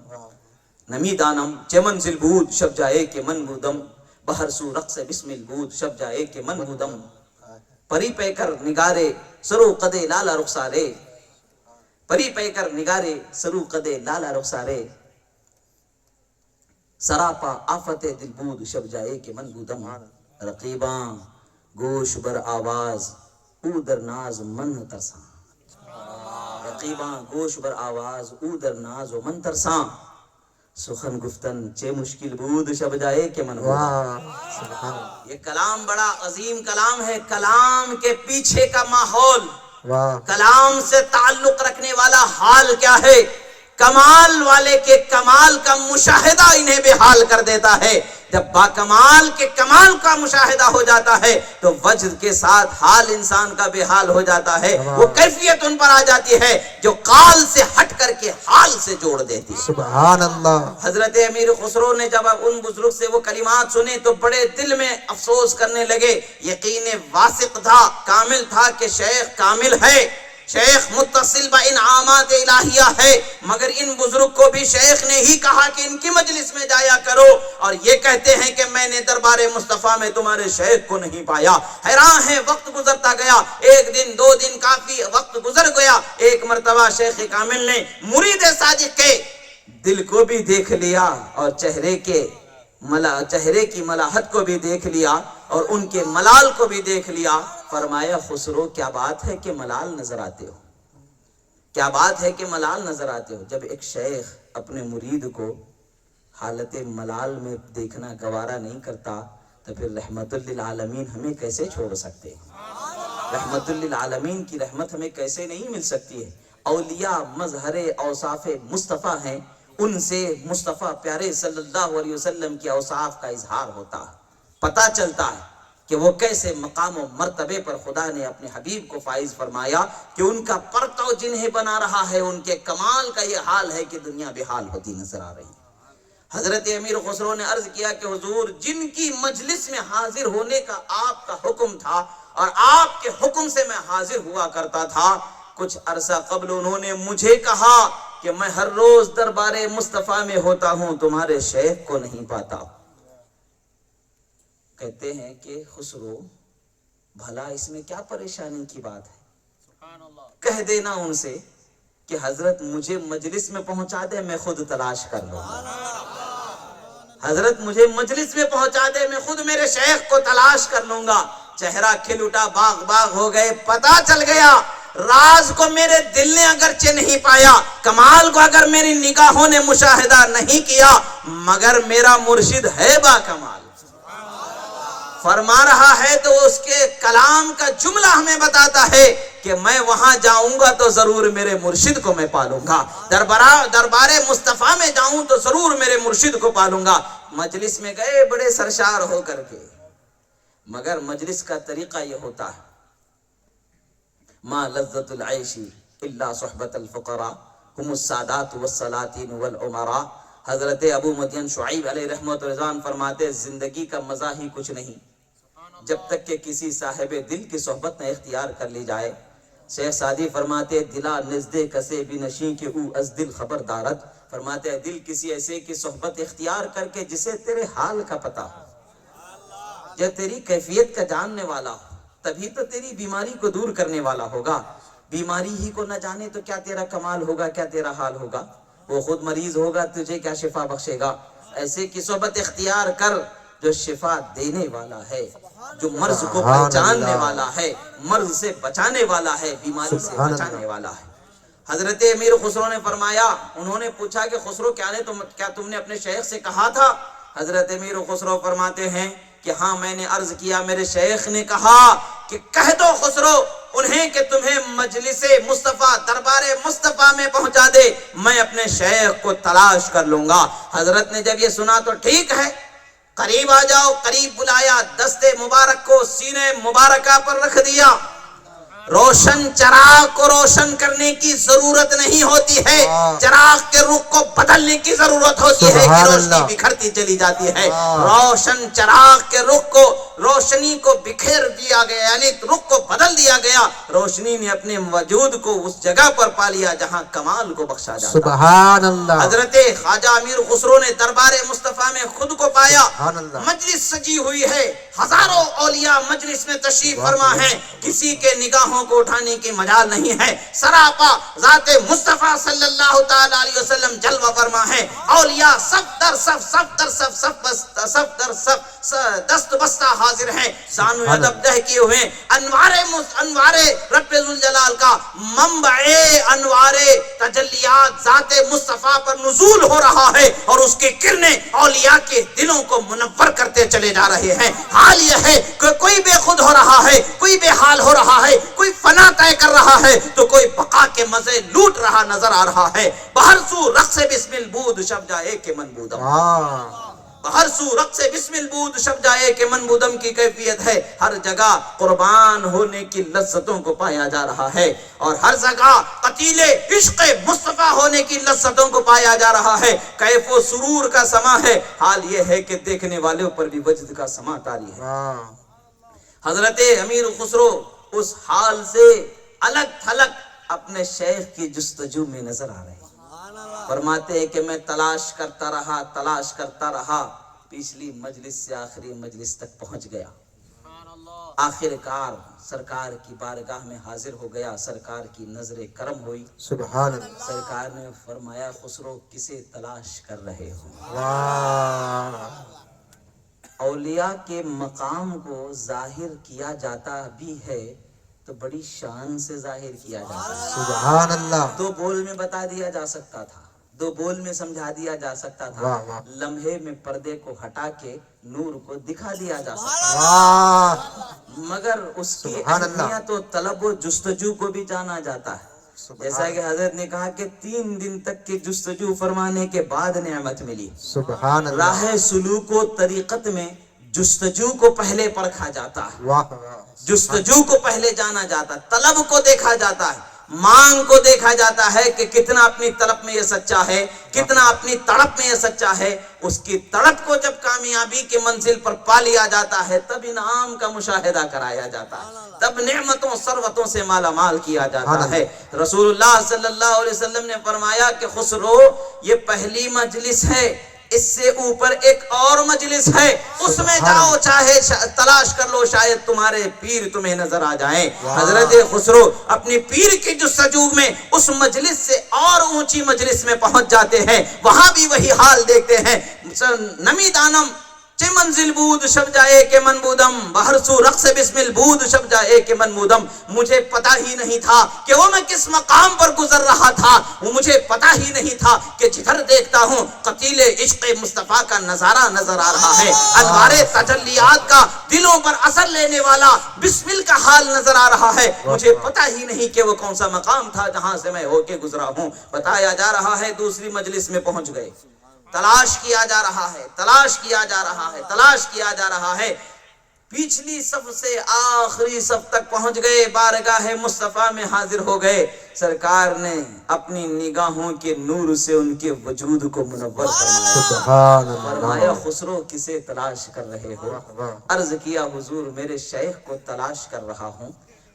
نمی دانم چه منزل بود شب جائے کہ من بودم، بہر سو رقص بسمل بود شب جائے کہ من بودم، پری پہ کر نگارے سرو قدے لالا رخسارے، پری پہ کر نگارے سرو قدے لالا رخسارے، سراپا آفت دل بود شب جائے کہ من بودم، رقیباں گوش بر آواز او در ناز من ترساں، رقیباں گوش بر آواز او در ناز و من ترساں، سخن گفتن چے مشکل بود شب جائے کہ من بودم. یہ کلام بڑا عظیم کلام ہے. کلام کے پیچھے کا ماحول، کلام سے تعلق رکھنے والا حال کیا ہے، کمال والے کے کمال کا مشاہدہ انہیں بے حال کر دیتا ہے. جب باکمال کے کمال کا مشاہدہ ہو جاتا ہے تو وجد کے ساتھ حال انسان کا بے حال ہو جاتا ہے. وہ کیفیت ان پر آ جاتی ہے جو قال سے ہٹ کر کے حال سے جوڑ دیتی ہے. سبحان اللہ. حضرت امیر خسرو نے جب ان بزرگ سے وہ کلمات سنے تو بڑے دل میں افسوس کرنے لگے. یقین واثق تھا، کامل تھا کہ شیخ کامل ہے، شیخ متصل با انعامات الہیہ ہے، مگر ان بزرگ کو بھی شیخ نے ہی کہا کہ ان کی مجلس میں جایا کرو، اور یہ کہتے ہیں کہ میں نے دربار مصطفیٰ میں تمہارے شیخ کو نہیں پایا. حیران ہے، وقت گزرتا گیا، 1 دن 2 دن کافی وقت گزر گیا. ایک مرتبہ شیخ کامل نے مرید صادق کے دل کو بھی دیکھ لیا اور چہرے کی ملاحت کو بھی دیکھ لیا اور ان کے ملال کو بھی دیکھ لیا. فرمایا خسرو کیا بات ہے کہ ملال نظر آتے ہو، کیا بات ہے کہ ملال نظر آتے ہو. جب ایک شیخ اپنے مرید کو حالت ملال میں دیکھنا گوارا نہیں کرتا تو پھر رحمت للعالمین ہمیں کیسے چھوڑ سکتے ہیں؟ رحمت للعالمین کی رحمت ہمیں کیسے نہیں مل سکتی ہے؟ اولیاء مظہر اوصاف مصطفیٰ ہیں، ان سے مصطفیٰ پیارے صلی اللہ علیہ وسلم کی اوصاف کا اظہار ہوتا ہے، پتہ چلتا ہے. کہ وہ کیسے مقام و مرتبے پر خدا نے اپنے حبیب کو فائز فرمایا کہ ان کا پرتو جنہیں بنا رہا ہے، ان کے کمال کا یہ حال ہے کہ دنیا بے حال ہوتی نظر آ رہی ہے۔ حضرت امیر خسرو نے عرض کیا کہ حضور، جن کی مجلس میں حاضر ہونے کا آپ کا حکم تھا اور آپ کے حکم سے میں حاضر ہوا کرتا تھا، کچھ عرصہ قبل انہوں نے مجھے کہا کہ میں ہر روز دربار مصطفیٰ میں ہوتا ہوں، تمہارے شیخ کو نہیں پاتا۔ کہتے ہیں کہ خسرو، بھلا اس میں کیا پریشانی کی بات ہے؟ کہہ دینا ان سے کہ حضرت مجھے مجلس میں پہنچا دے، میں خود تلاش کر لوں گا۔ حضرت مجھے مجلس میں پہنچا دے، میں خود میرے شیخ کو تلاش کر لوں گا۔ چہرہ کھل اٹھا، باغ باغ ہو گئے۔ پتا چل گیا راز کو میرے دل نے اگرچہ نہیں پایا، کمال کو اگر میری نگاہوں نے مشاہدہ نہیں کیا، مگر میرا مرشد ہے با کمال، فرما رہا ہے تو اس کے کلام کا جملہ ہمیں بتاتا ہے کہ میں وہاں جاؤں گا تو ضرور میرے مرشد کو میں پالوں گا، دربار مصطفیٰ میں جاؤں تو ضرور میرے مرشد کو پالوں گا۔ مجلس میں گئے بڑے سرشار ہو کر کے، مگر مجلس کا طریقہ یہ ہوتا ہے، ما لذت العیش الا صحبت الفقراء هم السادات والسلاطین والعمراء۔ حضرت ابو مدین شعیب علیہ رحمت و رضوان فرماتے، زندگی کا مزہ ہی کچھ نہیں جب تک کہ کسی صاحب دل کی صحبت نہ اختیار کر لی جائے۔ شیخ سعدی فرماتے، دلا نزدے کسے بھی نشیں کہ او از دل خبردارت۔ فرماتے ہیں دل کسی ایسے کی صحبت اختیار کر کے جسے تیرے حال کا پتہ ہو، جو تیری کیفیت کا جاننے والا ہو، تبھی تو تیری بیماری کو دور کرنے والا ہوگا۔ بیماری ہی کو نہ جانے تو کیا تیرا کمال ہوگا، کیا تیرا حال ہوگا؟ وہ خود مریض ہوگا، تجھے کیا شفا بخشے گا؟ ایسے کی صحبت اختیار کر جو شفا دینے والا ہے، جو مرض کو پہچاننے والا ہے، مرض سے بچانے والا ہے، بیماری سے بچانے والا ہے۔ حضرت امیر خسرو نے فرمایا، انہوں نے پوچھا کہ خسرو کیا تم نے اپنے شیخ سے کہا تھا؟ حضرت امیر خسرو فرماتے ہیں کہ ہاں میں نے عرض کیا، میرے شیخ نے کہا کہ کہہ دو خسرو انہیں کہ تمہیں مجلس مصطفیٰ دربار مصطفیٰ میں پہنچا دے، میں اپنے شیخ کو تلاش کر لوں گا۔ حضرت نے جب یہ سنا تو ٹھیک ہے، قریب آ جاؤ، قریب بلایا، دست مبارک کو سینے مبارکہ پر رکھ دیا۔ روشن چراغ کو روشن کرنے کی ضرورت نہیں ہوتی ہے، چراغ کے رخ کو بدلنے کی ضرورت ہوتی ہے کہ روشنی بکھرتی چلی جاتی ہے۔ روشن چراغ کے رخ کو، روشنی کو بکھیر دیا گیا، یعنی رخ کو بدل دیا گیا۔ روشنی نے اپنے وجود کو اس جگہ پر پا لیا جہاں کمال کو بخشا جاتا ہے۔ سبحان اللہ۔ حضرت خواجہ امیر خسرو نے دربار مصطفیٰ میں خود کو پایا، مجلس سجی ہوئی ہے، ہزاروں اولیاء مجلس میں تشریف فرما ہیں، کسی کے نگاہوں کو اٹھانے کی مجال نہیں ہے، سراپا ذات مصطفیٰ صلی اللہ تعالی علیہ وسلم جلوہ فرما ہے، اولیاء صف در صف، صف در صف، صف در صف، دست بستہ حاضر ہیں، زانو ادب دہ کیے ہوئے، انوار رب ذوالجلال کا منبع انوار تجلیات ذات مصطفیٰ پر نزول ہو رہا ہے، اور اس کی کرنیں اولیاء کے دلوں کو منور کرتے چلے جا رہے ہیں۔ حال یہ ہے کہ کوئی بے خود ہو رہا ہے، کوئی بے حال ہو رہا ہے، کوئی فنا طے کر رہا ہے تو کوئی بقا کے مزے لوٹ رہا نظر آ رہا ہے۔ بہر سو رقص بسم البود شب جائے کہ منبودم، بہر سو رقص بسم البود شب جائے کہ منبودم کی کیفیت ہے، ہر جگہ قربان ہونے کی لذتوں کو پایا جا رہا ہے، اور ہر جگہ قتیل عشق مصطفیٰ ہونے کی لذتوں کو پایا جا رہا ہے۔ کیف و سرور کا سما ہے، حال یہ ہے کہ دیکھنے والوں پر بھی وجد کا سما طاری ہے۔ حضرت امیر خسرو اس حال سے الگ تھلگ اپنے شیخ کی جستجو میں نظر آ رہے ہیں۔ فرماتے ہیں کہ میں تلاش کرتا رہا، پچھلی مجلس سے آخری مجلس تک پہنچ گیا، آخر کار سرکار کی بارگاہ میں حاضر ہو گیا، سرکار کی نظر کرم ہوئی۔ سبحان اللہ۔ سرکار نے فرمایا، خسرو کسے تلاش کر رہے ہو؟ اولیاء کے مقام کو ظاہر کیا جاتا بھی ہے تو بڑی شان سے ظاہر کیا جاتا ہے۔ سبحان اللہ۔ دو بول میں بتا دیا جا سکتا تھا، دو بول میں سمجھا دیا جا سکتا تھا، لمحے میں پردے کو ہٹا کے نور کو دکھا دیا جا سکتا تھا، مگر اس کی اہمیت و طلب و جستجو کو بھی جانا جاتا ہے۔ جیسا کہ حضرت نے کہا کہ 3 دن تک کی جستجو فرمانے کے بعد نعمت ملی۔ سبحان اللہ۔ راہ سلوک و طریقت میں جستجو کو پہلے پرکھا جاتا ہے، واہ واہ جستجو کو پہلے جانا جاتا ہے، طلب کو دیکھا جاتا ہے، مانگ کو دیکھا جاتا ہے کہ کتنا اپنی طلب میں یہ سچا ہے، کتنا اپنی تڑپ میں یہ سچا ہے۔ اس کی تڑپ کو جب کامیابی کی منزل پر پا لیا جاتا ہے تب انعام کا مشاہدہ کرایا جاتا ہے، تب نعمتوں ثروتوں سے مالا مال کیا جاتا ہے۔ رسول اللہ صلی اللہ علیہ وسلم نے فرمایا کہ خسرو یہ پہلی مجلس ہے، اس سے اوپر ایک اور مجلس ہے، اس میں جاؤ، چاہے تلاش کر لو، شاید تمہارے پیر تمہیں نظر آ جائیں۔ حضرت خسرو اپنی پیر کی جستجو میں اس مجلس سے اور اونچی مجلس میں پہنچ جاتے ہیں، وہاں بھی وہی حال دیکھتے ہیں۔ نمی دانم چه منزل بود شب جائے کہ من بودم، بہر سو رقص بسمل بود شب جائے کہ من بودم۔ مجھے پتا ہی نہیں تھا کہ وہ میں کس مقام پر گزر رہا تھا، وہ مجھے پتا ہی نہیں تھا کہ جدھر دیکھتا ہوں قتیل عشق مصطفیٰ کا نظارہ نظر آ رہا ہے، انوار تجلیات کا دلوں پر اثر لینے والا بسمل کا حال نظر آ رہا ہے۔ مجھے پتا ہی نہیں کہ وہ کون سا مقام تھا جہاں سے میں ہو کے گزرا ہوں۔ بتایا جا رہا ہے دوسری مجلس میں پہنچ گئے، تلاش کیا جا رہا ہے، تلاش کیا جا رہا ہے، تلاش کیا جا رہا ہے، پچھلی صف سے آخری صف تک پہنچ گئے، بارگاہ مصطفیٰ میں حاضر ہو گئے۔ سرکار نے اپنی نگاہوں کے نور سے ان کے وجود کو منور فرمایا۔ سبحان فرمایا اللہ، خسرو کسے تلاش کر رہے ہو؟ عرض کیا حضور میرے شیخ کو تلاش کر رہا ہوں۔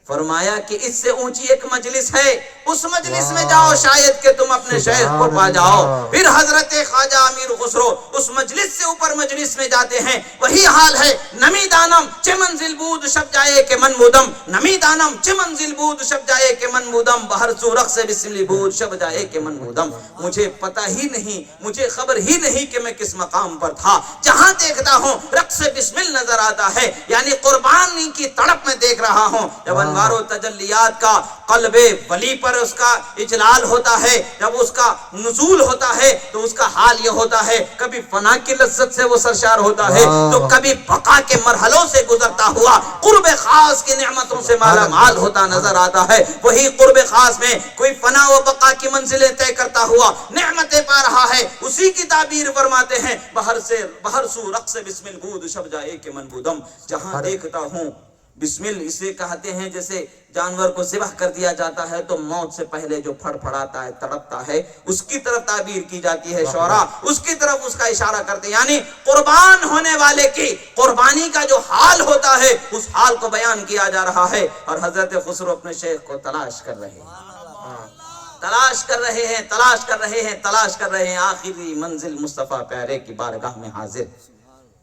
فرمایا کہ اس سے اونچی ایک مجلس ہے، اس مجلس میں جاؤ، شاید کہ تم اپنے شیخ کو پا جاؤ۔ پھر حضرت خواجہ امیر خسرو اس مجلس سے اوپر مجلس میں جاتے ہیں، وہی حال ہے۔ نمی دانم چه منزل بود شب جائے کہ من بودم، نمی دانم چه منزل بود شب جائے کہ من بودم، بہر سو رقص بسمل بود شب جائے کہ من بودم۔ مجھے پتہ ہی نہیں، مجھے خبر ہی نہیں کہ میں کس مقام پر تھا، جہاں دیکھتا ہوں رقص بسمل نظر آتا ہے، یعنی قربانی کی تڑپ میں دیکھ رہا ہوں۔ جب انوار و تجلیات کا قلب ولی پر اس کا اجلال ہوتا ہے، جب اس کا نزول ہوتا ہے تو اس کا حال یہ ہوتا ہے، کبھی فنا کی لذت سے وہ سرشار ہوتا ہے تو کبھی بقا کے مرحلوں سے گزرتا ہوا قرب خاص کی نعمتوں سے مالا مال ہوتا نظر آتا ہے۔ وہی قرب خاص میں کوئی فنا و بقا کی منزلیں طے کرتا ہوا نعمتیں پا رہا ہے، اسی کی تعبیر فرماتے ہیں بہر سو رقص بسمل بود شب جائے کہ من بودم۔ جہاں دیکھتا ہوں بسمل اسے کہتے ہیں جیسے جانور کو ذبح کر دیا جاتا ہے تو موت سے پہلے جو پھڑ پھڑاتا ہے، تڑپتا ہے، اس کی طرف تعبیر کی جاتی ہے شعراء، اس کی طرف اس کا اشارہ کرتے ہیں، یعنی قربان ہونے والے کی قربانی کا جو حال ہوتا ہے اس حال کو بیان کیا جا رہا ہے۔ اور حضرت خسرو اپنے شیخ کو تلاش کر رہے ہیں، تلاش کر رہے ہیں، تلاش کر رہے ہیں، تلاش کر رہے ہیں، آخری منزل مصطفیٰ پیارے کی بارگاہ میں حاضر۔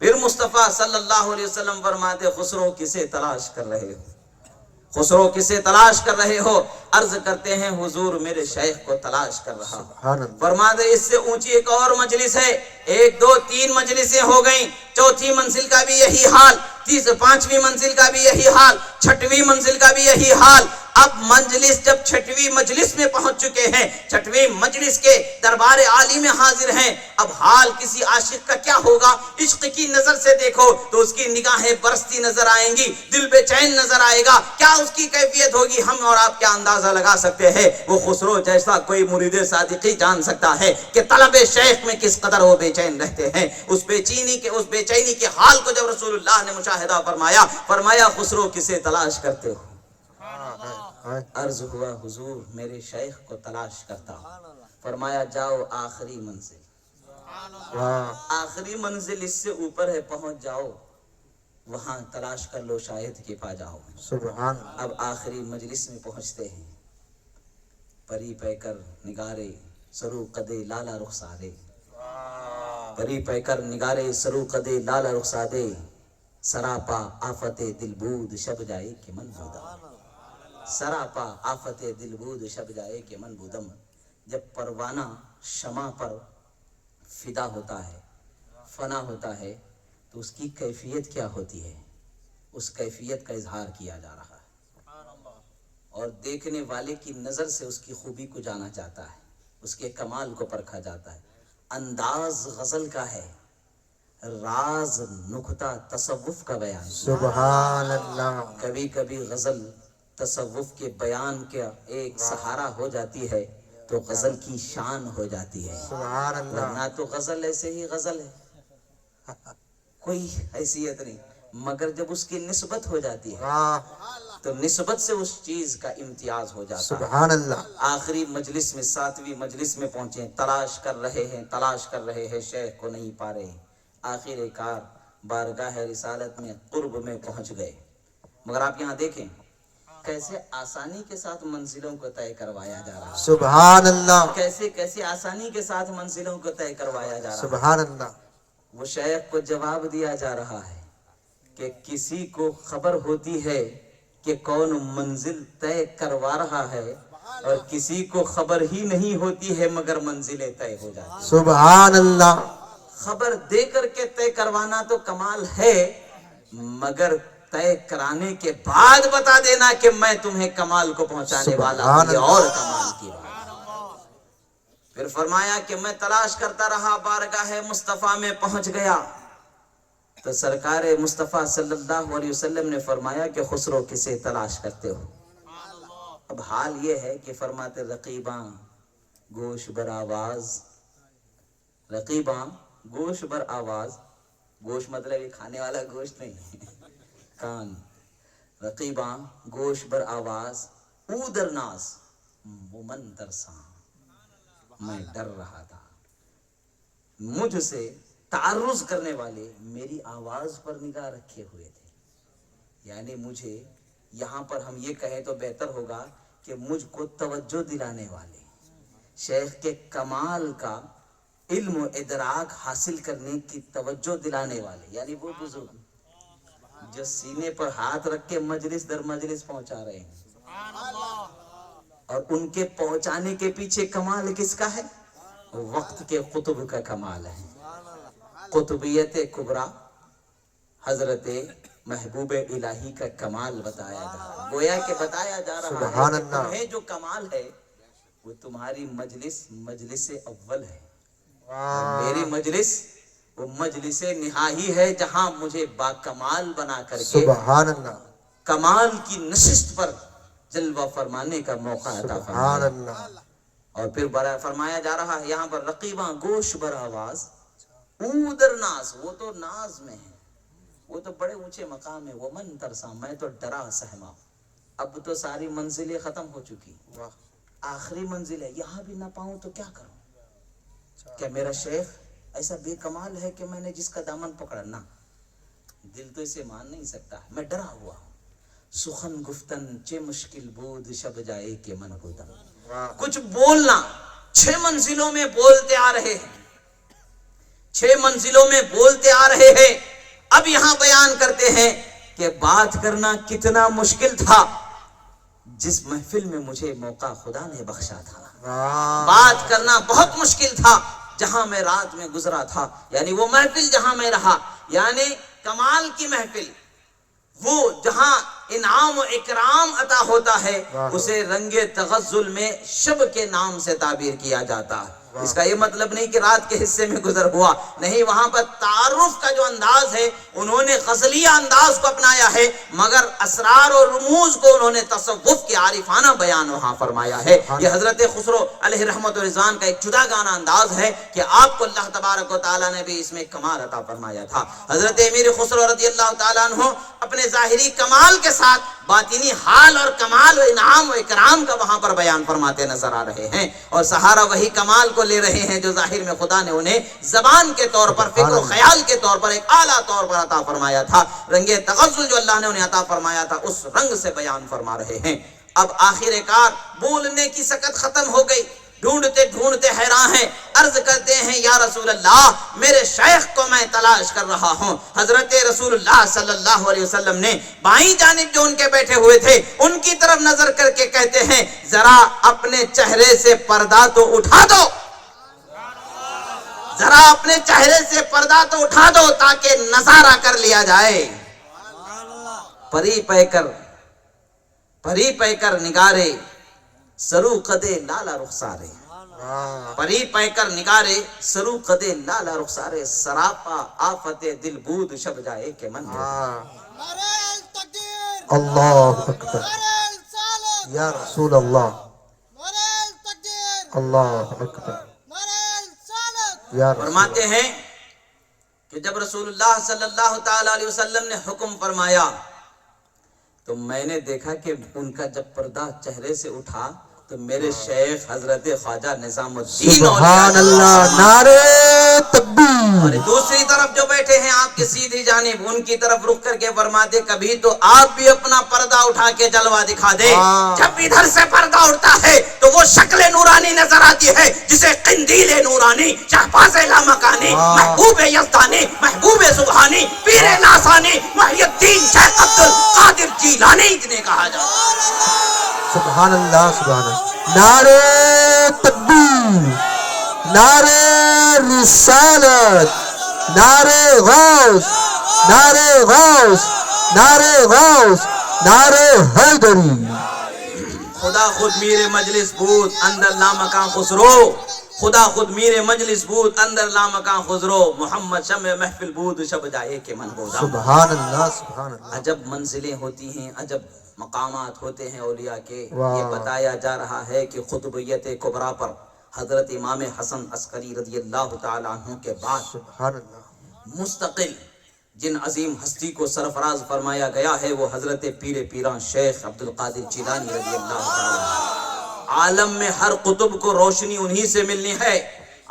پھر مصطفیٰ صلی اللہ علیہ وسلم فرماتے خسرو کسے تلاش کر رہے ہو؟ خسرو کسے تلاش کر رہے ہو؟ عرض کرتے ہیں حضور میرے شیخ کو تلاش کر رہا ہوں۔ فرماتے اس سے اونچی ایک اور مجلس ہے، ایک دو تین مجلسیں ہو گئیں، چوتھی منزل کا بھی یہی حال، پانچویں منزل کا بھی یہی حال، چھٹویں منزل کا بھی یہی حال۔ اب مجلس جب چھٹویں مجلس میں پہنچ چکے ہیں، چھٹویں مجلس کے دربار عالی میں حاضر ہیں، اب حال کسی عاشق کا کیا ہوگا؟ عشق کی نظر سے دیکھو تو اس کی نگاہیں برستی نظر آئیں گی، دل بے چین نظر آئے گا، کیا اس کی کیفیت ہوگی ہم اور آپ کیا اندازہ لگا سکتے ہیں۔ وہ خسرو جیسا کوئی مرید صادقی جان سکتا ہے کہ طلب شیخ میں کس قدر وہ بے چین رہتے ہیں۔ اس بے چینی کے حال کو جب رسول اللہ نے مشاہدہ فرمایا خسرو کسے تلاش کرتے ہو؟ عرض ہوا حضور میرے شیخ کو تلاش کرتا ہوں۔ فرمایا جاؤ آخری منزل، آخری منزل اس سے اوپر ہے، پہنچ جاؤ، وہاں تلاش کر لو، شاید کہ پا جاؤ۔ سبحان اب آخری مجلس میں پہنچتے ہیں، پری پہ کر نگارے سرو قدے لالا رخسادے، پری پہ کر نگارے سرو قدے لالا رخسادے، سراپا آفت دل بود شب جائے کہ من بودم، سراپا آفت دل بود شب جائے کہ من بودم۔ جب پروانہ شمع پر فدا ہوتا ہے، فنا ہوتا ہے تو اس کی کیفیت کیا ہوتی ہے، اس کیفیت کا اظہار کیا جا رہا ہے، اور دیکھنے والے کی نظر سے اس کی خوبی کو جانا جاتا ہے، اس کے کمال کو پرکھا جاتا ہے۔ انداز غزل کا ہے، راز نکتہ تصوف کا بیان۔ سبحان اللہ، کبھی کبھی غزل تصوف کے بیان کا ایک سہارا ہو جاتی ہے تو غزل کی شان ہو جاتی ہے، سبحان اللہ، ورنہ تو غزل ایسے ہی غزل ہے۔ کوئی حیثیت نہیں، مگر جب اس کی نسبت ہو جاتی ہے ہاں تو نسبت سے اس چیز کا امتیاز ہو جاتا ہے۔ سبحان اللہ آخری مجلس میں 7ویں مجلس میں پہنچے، تلاش کر رہے ہیں شیخ کو نہیں پا رہے، آخر کار بارگاہ رسالت میں قرب میں پہنچ گئے۔ مگر آپ یہاں دیکھیں کیسے آسانی کے ساتھ منزلوں کو طے کروایا جا رہا ہے، سبحان اللہ کیسے آسانی کے ساتھ منزلوں کو طے کروایا جا رہا ہے۔ سبحان اللہ وہ شیخ کو جواب دیا جا رہا ہے کہ کسی کو خبر ہوتی ہے کہ کون منزل طے کروا رہا ہے، اور کسی کو خبر ہی نہیں ہوتی ہے مگر منزلیں طے ہو جاتی ہیں۔ سبحان اللہ خبر دے کر کے طے کروانا تو کمال ہے، مگر طے کرانے کے بعد بتا دینا کہ میں تمہیں کمال کو پہنچانے والا ہوں، سبحان یہ اللہ۔ اور کمال کی بات ہے۔ پھر فرمایا کہ میں تلاش کرتا رہا، بارگاہ مصطفیٰ میں پہنچ گیا تو سرکار مصطفیٰ صلی اللہ علیہ وسلم نے فرمایا کہ خسرو کسے تلاش کرتے ہو؟ اب حال یہ ہے کہ فرماتے رقیباں گوش بر آواز، رقیباں گوش بر آواز، گوش مطلب یہ کھانے والا گوشت نہیں، کان، رقیباں گوش بر آواز او در ناز من ترساں، میں ڈر رہا تھا، مجھ سے تعرض کرنے والے میری آواز پر نگاہ رکھے ہوئے تھے، یعنی مجھے یہاں پر ہم یہ کہیں تو بہتر ہوگا کہ مجھ کو توجہ دلانے والے، شیخ کے کمال کا علم و ادراک حاصل کرنے کی توجہ دلانے والے، یعنی وہ بزرگ جو سینے پر ہاتھ رکھ کے مجلس در مجلس پہنچا رہے ہیں، اور ان کے پہنچانے کے پیچھے کمال کس کا ہے؟ وقت کے قطب کا کمال ہے، قطبیت کبریٰ حضرت محبوب الہی کا کمال بتایا جا رہا ہے، گویا کہ بتایا جا رہا سبحان ہے کہ اللہ۔ تمہیں جو کمال ہے وہ تمہاری مجلس اول ہے، اور میری مجلس وہ مجلس نہایی ہے جہاں مجھے با کمال بنا کر کے سبحان اللہ کمال کی نشست پر جلوہ فرمانے کا موقع عطا سبحان فرمایا۔ اللہ اور پھر فرمایا جا رہا ہے یہاں پر رقیباں گوش بر آواز او در ناز، وہ تو ناز میں ہے، وہ تو بڑے اونچے مقام ہے، وہ من ترساں، میں تو ڈرا سہما، اب تو ساری منزلیں ختم ہو چکی، آخری منزل ہے، یہاں بھی نہ پاؤں تو کیا کروں؟ کیا میرا شیخ ایسا بے کمال ہے کہ میں نے جس کا دامن پکڑا؟ نہ، دل تو اسے مان نہیں سکتا، میں ڈرا ہوا ہوں، سخن گفتن چے مشکل بود شب جائے کہ من بودم، کچھ بولنا 6 منزلوں میں بولتے آ رہے ہیں، 6 منزلوں میں بولتے آ رہے ہیں، اب یہاں بیان کرتے ہیں کہ بات کرنا کتنا مشکل تھا جس محفل میں مجھے موقع خدا نے بخشا تھا، بات کرنا بہت مشکل تھا جہاں میں رات میں گزرا تھا، یعنی وہ محفل جہاں میں رہا، یعنی کمال کی محفل، وہ جہاں انعام و اکرام عطا ہوتا ہے اسے رنگ تغزل میں شب کے نام سے تعبیر کیا جاتا ہے۔ اس کا یہ مطلب نہیں کہ رات کے حصے میں گزر ہوا، نہیں، وہاں پر تعارف کا جو انداز ہے انہوں نے غزلیہ انداز کو اپنایا ہے، مگر اسرار اور رموز کو انہوں نے تصوف کے عارفانہ بیان وہاں فرمایا ہے۔ یہ حضرت خسرو علیہ رحمت و رضوان کا ایک جدا گانا انداز ہے کہ آپ کو اللہ تبارک و تعالیٰ نے بھی اس میں کمال عطا فرمایا تھا۔ حضرت امیر خسرو رضی اللہ تعالیٰ عنہ اپنے ظاہری کمال کے ساتھ باطنی حال اور کمال و انعام و اکرام کا وہاں پر بیان فرماتے نظر آ رہے ہیں، اور سہارا وہی کمال کو لے رہے ہیں جو ظاہر میں خدا نے انہیں زبان کے طور پر، فکر و خیال کے طور پر، ایک اعلیٰ طور پر عطا فرمایا تھا، رنگ تغزل جو اللہ نے انہیں عطا فرمایا تھا اس رنگ سے بیان فرما رہے ہیں۔ اب آخر کار بولنے کی سکت ختم ہو گئی، ڈھونڈتے ڈھونڈتے حیران ہیں، عرض کرتے ہیں یا رسول اللہ میرے شیخ کو میں تلاش کر رہا ہوں۔ حضرت رسول اللہ صلی اللہ علیہ وسلم نے بائیں جانب جو ان کے بیٹھے ہوئے تھے ان کی طرف نظر کر کے کہتے ہیں ذرا اپنے چہرے سے پردہ تو اٹھا دو، ذرا اپنے چہرے سے پردہ تو اٹھا دو تاکہ نظارہ کر لیا جائے۔ پری پے کر نگارے سرو قدے لالا رخسارے، پری پے کر نگارے سرو قدے لالا رخسارے، سراپا آفت دل بود شب جائے کہ من اللہ اکبر یا رسول اللہ، اللہ اکبر یا رسول فرماتے ہیں کہ جب رسول اللہ صلی اللہ تعالی علیہ وسلم نے حکم فرمایا تو میں نے دیکھا کہ ان کا جب پردہ چہرے سے اٹھا تو میرے شیخ حضرت خواجہ نظام الدین سبحان اللہ، نعرہ اور تکبیر، دوسری طرف جو بیٹھے ہیں آپ کے سیدھی جانب، ان کی طرف رخ کر کے فرماتے کبھی تو آپ بھی اپنا پردہ اٹھا کے جلوہ دکھا دے۔ جب ادھر سے پردہ اٹھتا ہے تو وہ شکل نورانی نظر آتی ہے جسے قندیل نورانی، شہباز لامکانی، محبوب یزدانی، محبوب سبحانی، پیر ناسانی، محی الدین شیخ عبد القادر جیلانی جنہیں کہا جاتا ہے۔ سبحان اللہ، سبحان اللہ، نعرہ تکبیر، نعرہ رسالت، نعرہ غوث، نعرہ غوث، نعرہ غوث، نعرہ حیدری۔ خدا خود میر مجلس بود اندر لامکان خسرو، خدا خود میر مجلس بود اندر لامکان خسرو، محمد شمع محفل بود شب جائے کے من ہودا۔ سبحان اللہ، سبحان اللہ، عجب منزلیں ہوتی ہیں، عجب مقامات ہوتے ہیں اولیاء کے۔ واہ۔ یہ بتایا جا رہا ہے کہ خطبیت کبریٰ پر حضرت امام حسن عسکری رضی اللہ تعالی عنہ کے بعد سبحان اللہ، مستقل جن عظیم ہستی کو سرفراز فرمایا گیا ہے وہ حضرت پیر پیران شیخ عبد القادر جیلانی رضی اللہ تعالی عنہ۔ عالم میں ہر قطب کو روشنی انہی سے ملنی ہے،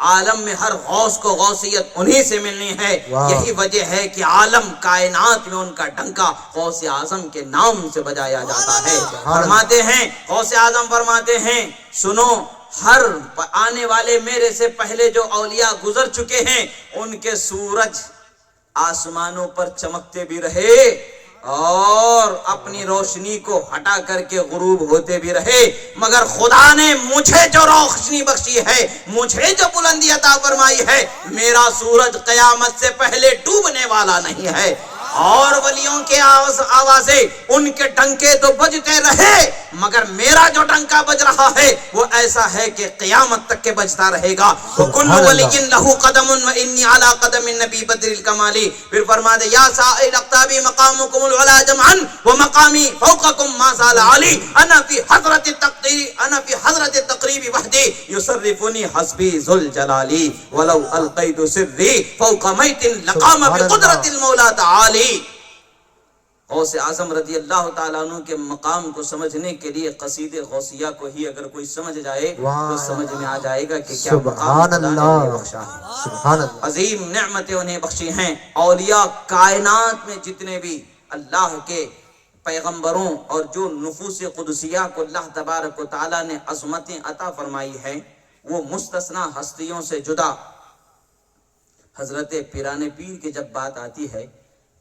عالم میں ہر غوث کو غوثیت انہی سے ملنی ہے۔ واہ۔ یہی وجہ ہے کہ عالم کائنات میں ان کا ڈنکا غوث اعظم کے نام سے بجایا جاتا ہے۔ فرماتے ہیں غوث اعظم فرماتے ہیں سنو، ہر آنے والے میرے سے پہلے جو اولیاء گزر چکے ہیں ان کے سورج آسمانوں پر چمکتے بھی رہے اور اپنی روشنی کو ہٹا کر کے غروب ہوتے بھی رہے، مگر خدا نے مجھے جو روشنی بخشی ہے، مجھے جو بلندی عطا فرمائی ہے، میرا سورج قیامت سے پہلے ڈوبنے والا نہیں ہے۔ اور ولیوں کے آوازیں ان کے ڈنکے تو بجتے رہے مگر میرا جو ڈنکا بج رہا ہے وہ ایسا ہے کہ قیامت تک کے بجتا رہے گا۔ وَكُلُّ وَلِيٍّ لَهُ قَدَمٌ وَإِنِّي عَلَىٰ قَدَمِ النَّبِي بَدْرِ الْكَمَالِ۔ پھر فرما دے یا سائل اقتابی مقامکم العلا جمعاً ومقامی فوقکم ما زال علی، انا فی حضرت التقدیر انا فی حضرت التقریب وحدی یصرفنی حسبی ذوالجلالی ولو القید سری فوق میت لقام بقدرت المولا تعالی۔ غوث اعظم رضی اللہ تعالیٰ عنہ کے مقام کو سمجھنے کے لیے قصید غوثیہ کو ہی اگر کوئی سمجھ جائے تو سمجھ میں آ جائے گا کہ کیا مقام سبحان خدا نے اللہ، انہیں بخشا ہے۔ سبحان اللہ، عظیم نعمتیں انہیں بخشی ہیں۔ اولیاء کائنات میں جتنے بھی اللہ کے پیغمبروں اور جو نفوس قدسیہ کو اللہ تبارک و تعالیٰ نے عظمتیں عطا فرمائی ہیں وہ مستثنی ہستیوں سے جدا۔ حضرت پیران پیر کی جب بات آتی ہے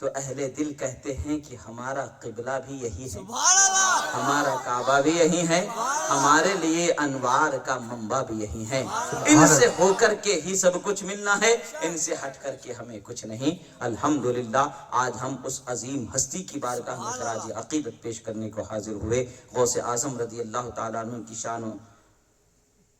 تو اہل دل کہتے ہیں کہ ہمارا قبلہ بھی یہی ہے، ہمارا کعبہ بھی یہی ہے، ہمارے لیے انوار کا منبع بھی یہی ہے۔ ان سے ہو کر کے ہی سب کچھ ملنا ہے، ان سے ہٹ کر کے ہمیں کچھ نہیں۔ الحمدللہ آج ہم اس عظیم ہستی کی بارگاہ میں خراج عقیدت پیش کرنے کو حاضر ہوئے۔ غوث اعظم رضی اللہ تعالیٰ عنہ کی شان و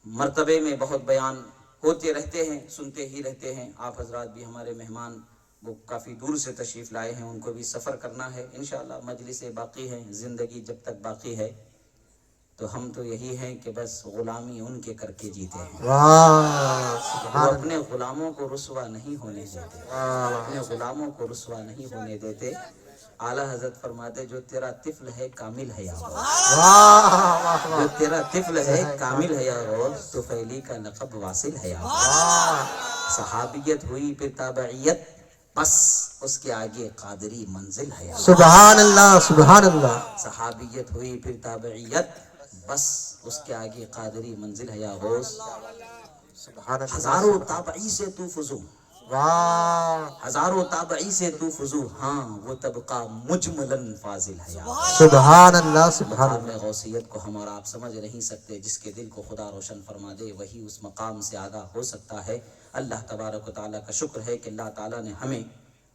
مرتبے میں بہت بیان ہوتے رہتے ہیں، سنتے ہی رہتے ہیں۔ آپ حضرات بھی ہمارے مہمان وہ کافی دور سے تشریف لائے ہیں، ان کو بھی سفر کرنا ہے انشاءاللہ۔ مجلس باقی ہے، زندگی جب تک باقی ہے تو ہم تو یہی ہیں کہ بس غلامی ان کے کر کے جیتے ہیں۔ واہ، وہ سبحان اپنے غلاموں کو رسوا نہیں ہونے دیتے، اپنے غلاموں کو رسوا نہیں ہونے دیتے۔ اعلیٰ حضرت فرماتے جو تیرا طفل ہے کامل ہے یا غوث، واہ، واہ، جو تیرا طفل ہے کامل ہے یا غوث، تو فیلی کا لقب واصل ہے یا غوث۔ واہ، صحابیت ہوئی پھر تابعیت، بس اس کے آگے قادری منزل ہے یا غوث۔ سبحان اللہ، سبحان اللہ، صحابیت ہوئی پھر تابعیت، بس اس کے آگے قادری منزل ہے یا غوث۔ سبحان اللہ، ہزاروں تابعی سے تو فضو، واہ، ہزاروں تابعی سے تو فضو، ہاں وہ طبقہ مجملاً فاضل ہے یا غوث۔ سبحان اللہ، سبحان مقام اللہ، غوثیت کو ہم اور آپ سمجھ نہیں سکتے، جس کے دل کو خدا روشن فرما دے وہی اس مقام سے آگاہ ہو سکتا ہے۔ اللہ تبارک و تعالیٰ کا شکر ہے کہ اللہ تعالیٰ نے ہمیں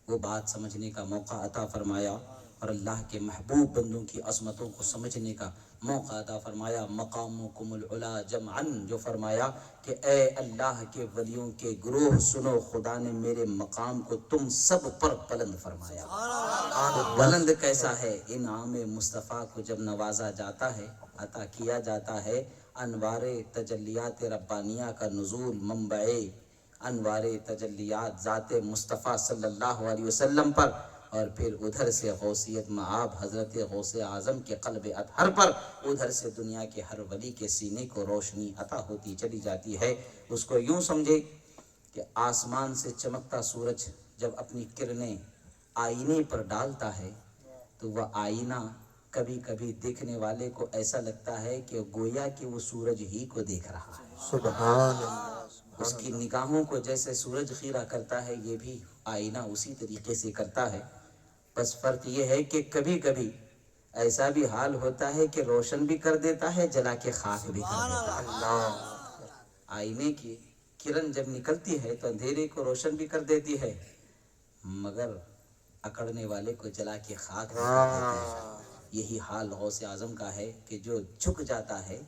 وہ بات سمجھنے کا موقع عطا فرمایا اور اللہ کے محبوب بندوں کی عظمتوں کو سمجھنے کا موقع عطا فرمایا۔ مقامکم العلا جمعاً، جو فرمایا کہ اے اللہ کے ولیوں کے گروہ سنو، خدا نے میرے مقام کو تم سب پر بلند فرمایا۔ بلند کیسا ہے؟ انعام مصطفیٰ کو جب نوازا جاتا ہے، عطا کیا جاتا ہے، انوار تجلیات ربانیہ کا نزول، منبع انوار تجلیات ذات مصطفیٰ صلی اللہ علیہ وسلم پر، اور پھر ادھر سے غوثیت مآب حضرت غوث اعظم کے قلب اطہر پر، ادھر سے دنیا کے ہر ولی کے سینے کو روشنی عطا ہوتی چلی جاتی ہے۔ اس کو یوں سمجھے کہ آسمان سے چمکتا سورج جب اپنی کرنیں آئینے پر ڈالتا ہے تو وہ آئینہ کبھی کبھی دیکھنے والے کو ایسا لگتا ہے کہ گویا کہ وہ سورج ہی کو دیکھ رہا ہے۔ سبحان اللہ، اس کی نگاہوں کو جیسے سورج خیرہ کرتا ہے، یہ بھی آئینہ اسی طریقے سے کرتا ہے۔ بس فرق یہ ہے کہ کبھی کبھی ایسا بھی حال ہوتا ہے کہ روشن بھی کر دیتا ہے، جلا کے خاک بھی کر دیتا ہے۔ اللہ، آئینے کی کرن جب نکلتی ہے تو اندھیرے کو روشن بھی کر دیتی ہے، مگر اکڑنے والے کو جلا کے خاک بھی کر دیتی ہے۔ یہی حال غوث اعظم کا ہے کہ جو جھک جاتا ہے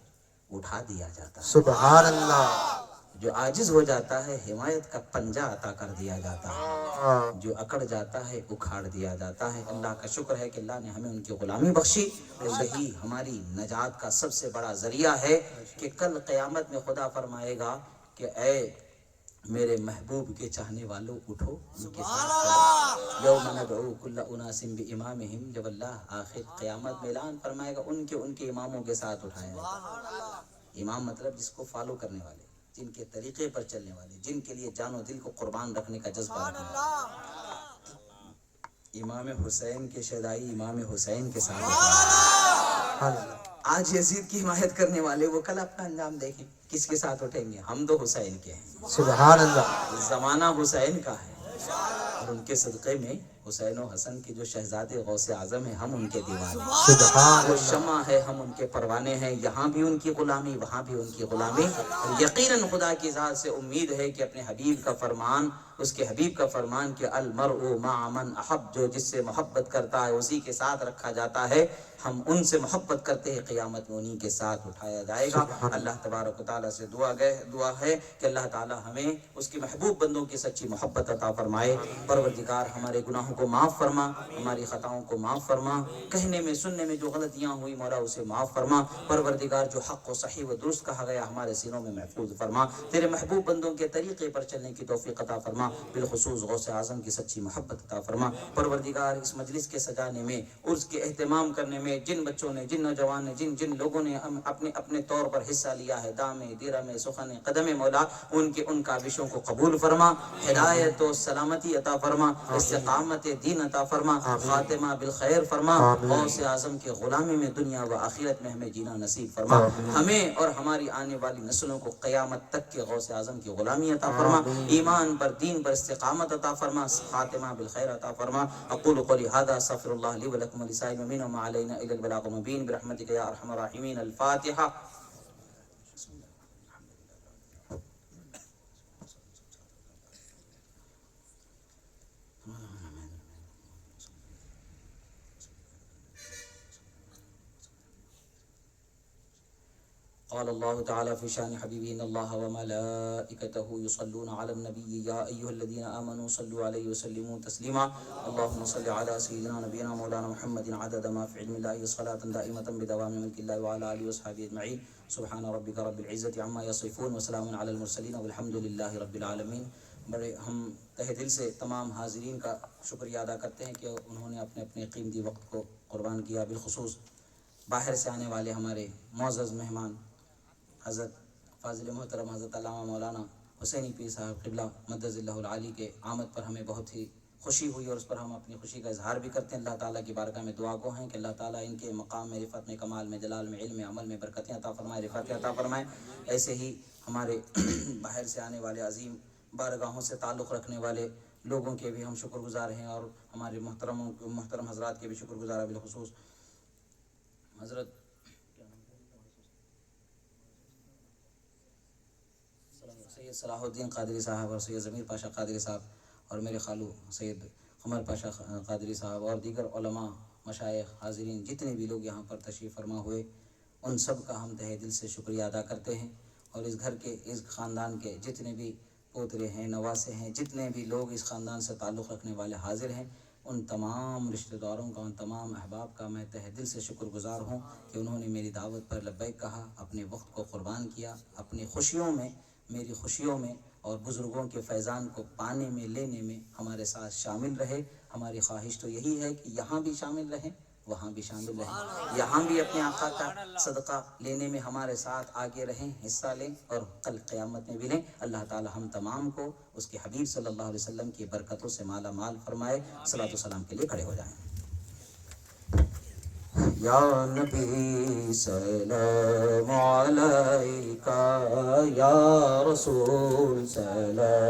اٹھا دیا جاتا ہے، سبحان اللہ، جو عاجز ہو جاتا ہے حمایت کا پنجہ عطا کر دیا جاتا ہے، جو اکڑ جاتا ہے اکھاڑ دیا جاتا ہے۔ اللہ کا شکر ہے کہ اللہ نے ہمیں ان کی غلامی بخشی، یہی ہماری نجات کا سب سے بڑا ذریعہ ہے کہ کل قیامت میں خدا فرمائے گا کہ اے میرے محبوب کے چاہنے والوں اٹھو، ان کے ساتھ چلو۔ یوم ندعو کل اناس بامامہم، جب اللہ آخر قیامت میں اعلان فرمائے گا ان کے اماموں کے ساتھ اٹھایا ہے۔ امام مطلب جس کو فالو کرنے والے، جن کے طریقے پر چلنے والے، جن کے لیے جان و دل کو قربان رکھنے کا جذبہ رکھنے والے۔ امام حسین کے شیدائی امام حسین کے ساتھ اٹھایا ہے۔ آج یزید کی حمایت کرنے والے وہ کل اپنا انجام دیکھیں، کس کے ساتھ اٹھیں گے؟ ہم تو حسین کے ہیں، سبحان اللہ، زمانہ حسین کا ہے، اور ان کے صدقے میں حسین و حسن کے جو شہزادے غوث اعظم ہیں، ہم ان کے دیوانے ہیں، سبحان وہ اللہ، شمع ہے، ہم ان کے پروانے ہیں، یہاں بھی ان کی غلامی وہاں بھی ان کی غلامی۔ اور یقیناً خدا کی ذات سے امید ہے کہ اپنے حبیب کا فرمان، اس کے حبیب کا فرمان کہ المرء مع من احب، جو جس سے محبت کرتا ہے اسی کے ساتھ رکھا جاتا ہے، ہم ان سے محبت کرتے ہیں، قیامت میں انہی کے ساتھ اٹھایا جائے گا۔ اللہ تبارک و تعالیٰ سے دعا ہے کہ اللہ تعالیٰ ہمیں اس کے محبوب بندوں کی سچی محبت عطا فرمائے۔ پروردگار ہمارے گناہوں کو معاف فرما، ہماری خطاؤں کو معاف فرما، کہنے میں سننے میں جو غلطیاں ہوئی مولا اسے معاف فرما۔ پروردگار جو حق و صحیح و درست کہا گیا ہمارے سینوں میں محفوظ فرما، تیرے محبوب بندوں کے طریقے پر چلنے کی توفیق عطا فرما، بالخصوص غوث اعظم کی سچی محبت عطا فرما۔ پروردگار اس مجلس کے سجانے میں، عرس کے اہتمام کرنے میں، جن بچوں نے، جن نوجوان نے، جن لوگوں نے اپنے اپنے طور پر حصہ لیا ہے، دامے دیرمے سخن قدم مولا، ان کاوشوں کو قبول فرما، ہدایت و سلامتی عطا فرما، استقامت دین عطا فرما، خاتمہ بالخیر فرما، غوث اعظم کے غلامی میں دنیا و آخرت میں ہمیں جینا نصیب فرما، ہمیں اور ہماری آنے والی نسلوں کو قیامت تک کے غوث اعظم کی غلامی عطا فرما، ایمان پر دین پر استقامت عطا فرما، خاتمہ بالخیر عطا فرما۔ اقول قولی ھذا استغفر اللہ لی ولکم ولسائر المؤمنین وما علینا الا البلاغ المبین برحمتک یا ارحم الراحمین۔ الفاتحہ۔ قال الله تعالى في شان حبيبه إن الله وملائكته يصلون على النبي يا أيها الذين آمنوا صلوا عليه وسلموا تسليما اللهم صل على سيدنا نبينا مولانا محمد عدد ما في علم الله صلاة دائمة بدوام ملك الله وعلى آله وصحبه أجمعين سبحان ربك رب العزة عما يصفون وسلام على المرسلين والحمد لله رب العالمين۔ بڑے ہم تہ دل سے تمام حاضرین کا شکریہ ادا کرتے ہیں کہ انہوں نے اپنے اپنے قیمتی وقت کو قربان کیا، بالخصوص باہر سے آنے والے ہمارے معزز مہمان حضرت فاضل محترم حضرت علامہ مولانا حسینی پیر صاحب قبلہ مدد اللہ العالی کے آمد پر ہمیں بہت ہی خوشی ہوئی، اور اس پر ہم اپنی خوشی کا اظہار بھی کرتے ہیں۔ اللہ تعالیٰ کی بارگاہ میں دعا گو ہیں کہ اللہ تعالیٰ ان کے مقام میں، رفعت میں، کمال میں، جلال میں، علم میں، عمل میں برکتیں عطا فرمائے، رفعتیں عطا فرمائے۔ ایسے ہی ہمارے باہر سے آنے والے عظیم بارگاہوں سے تعلق رکھنے والے لوگوں کے بھی ہم شکر گزار ہیں، اور ہمارے محترم حضرات کے بھی شکر گزار ہیں، بالخصوص حضرت سید صلاح الدین قادری صاحب اور سید ضمیر پاشا قادری صاحب اور میرے خالو سید قمر پاشا قادری صاحب اور دیگر علماء، مشائخ، حاضرین، جتنے بھی لوگ یہاں پر تشریف فرما ہوئے، ان سب کا ہم تہ دل سے شکریہ ادا کرتے ہیں، اور اس گھر کے، اس خاندان کے جتنے بھی پوترے ہیں، نواسے ہیں، جتنے بھی لوگ اس خاندان سے تعلق رکھنے والے حاضر ہیں، ان تمام رشتہ داروں کا، ان تمام احباب کا میں تہ دل سے شکر گزار ہوں کہ انہوں نے میری دعوت پر لبیک کہا، اپنے وقت کو قربان کیا، اپنی خوشیوں میں میری خوشیوں میں اور بزرگوں کے فیضان کو پانے میں لینے میں ہمارے ساتھ شامل رہے۔ ہماری خواہش تو یہی ہے کہ یہاں بھی شامل رہیں، وہاں بھی شامل رہیں، یہاں بھی اپنے آقا کا صدقہ لینے میں ہمارے ساتھ آگے رہیں، حصہ لیں، اور کل قیامت میں بھی لیں۔ اللہ تعالی ہم تمام کو اس کے حبیب صلی اللہ علیہ وسلم کی برکتوں سے مالا مال فرمائے۔ صلاۃ و سلام کے لیے کھڑے ہو جائیں۔ یا نبی سلام علیکہ، یا رسول سلام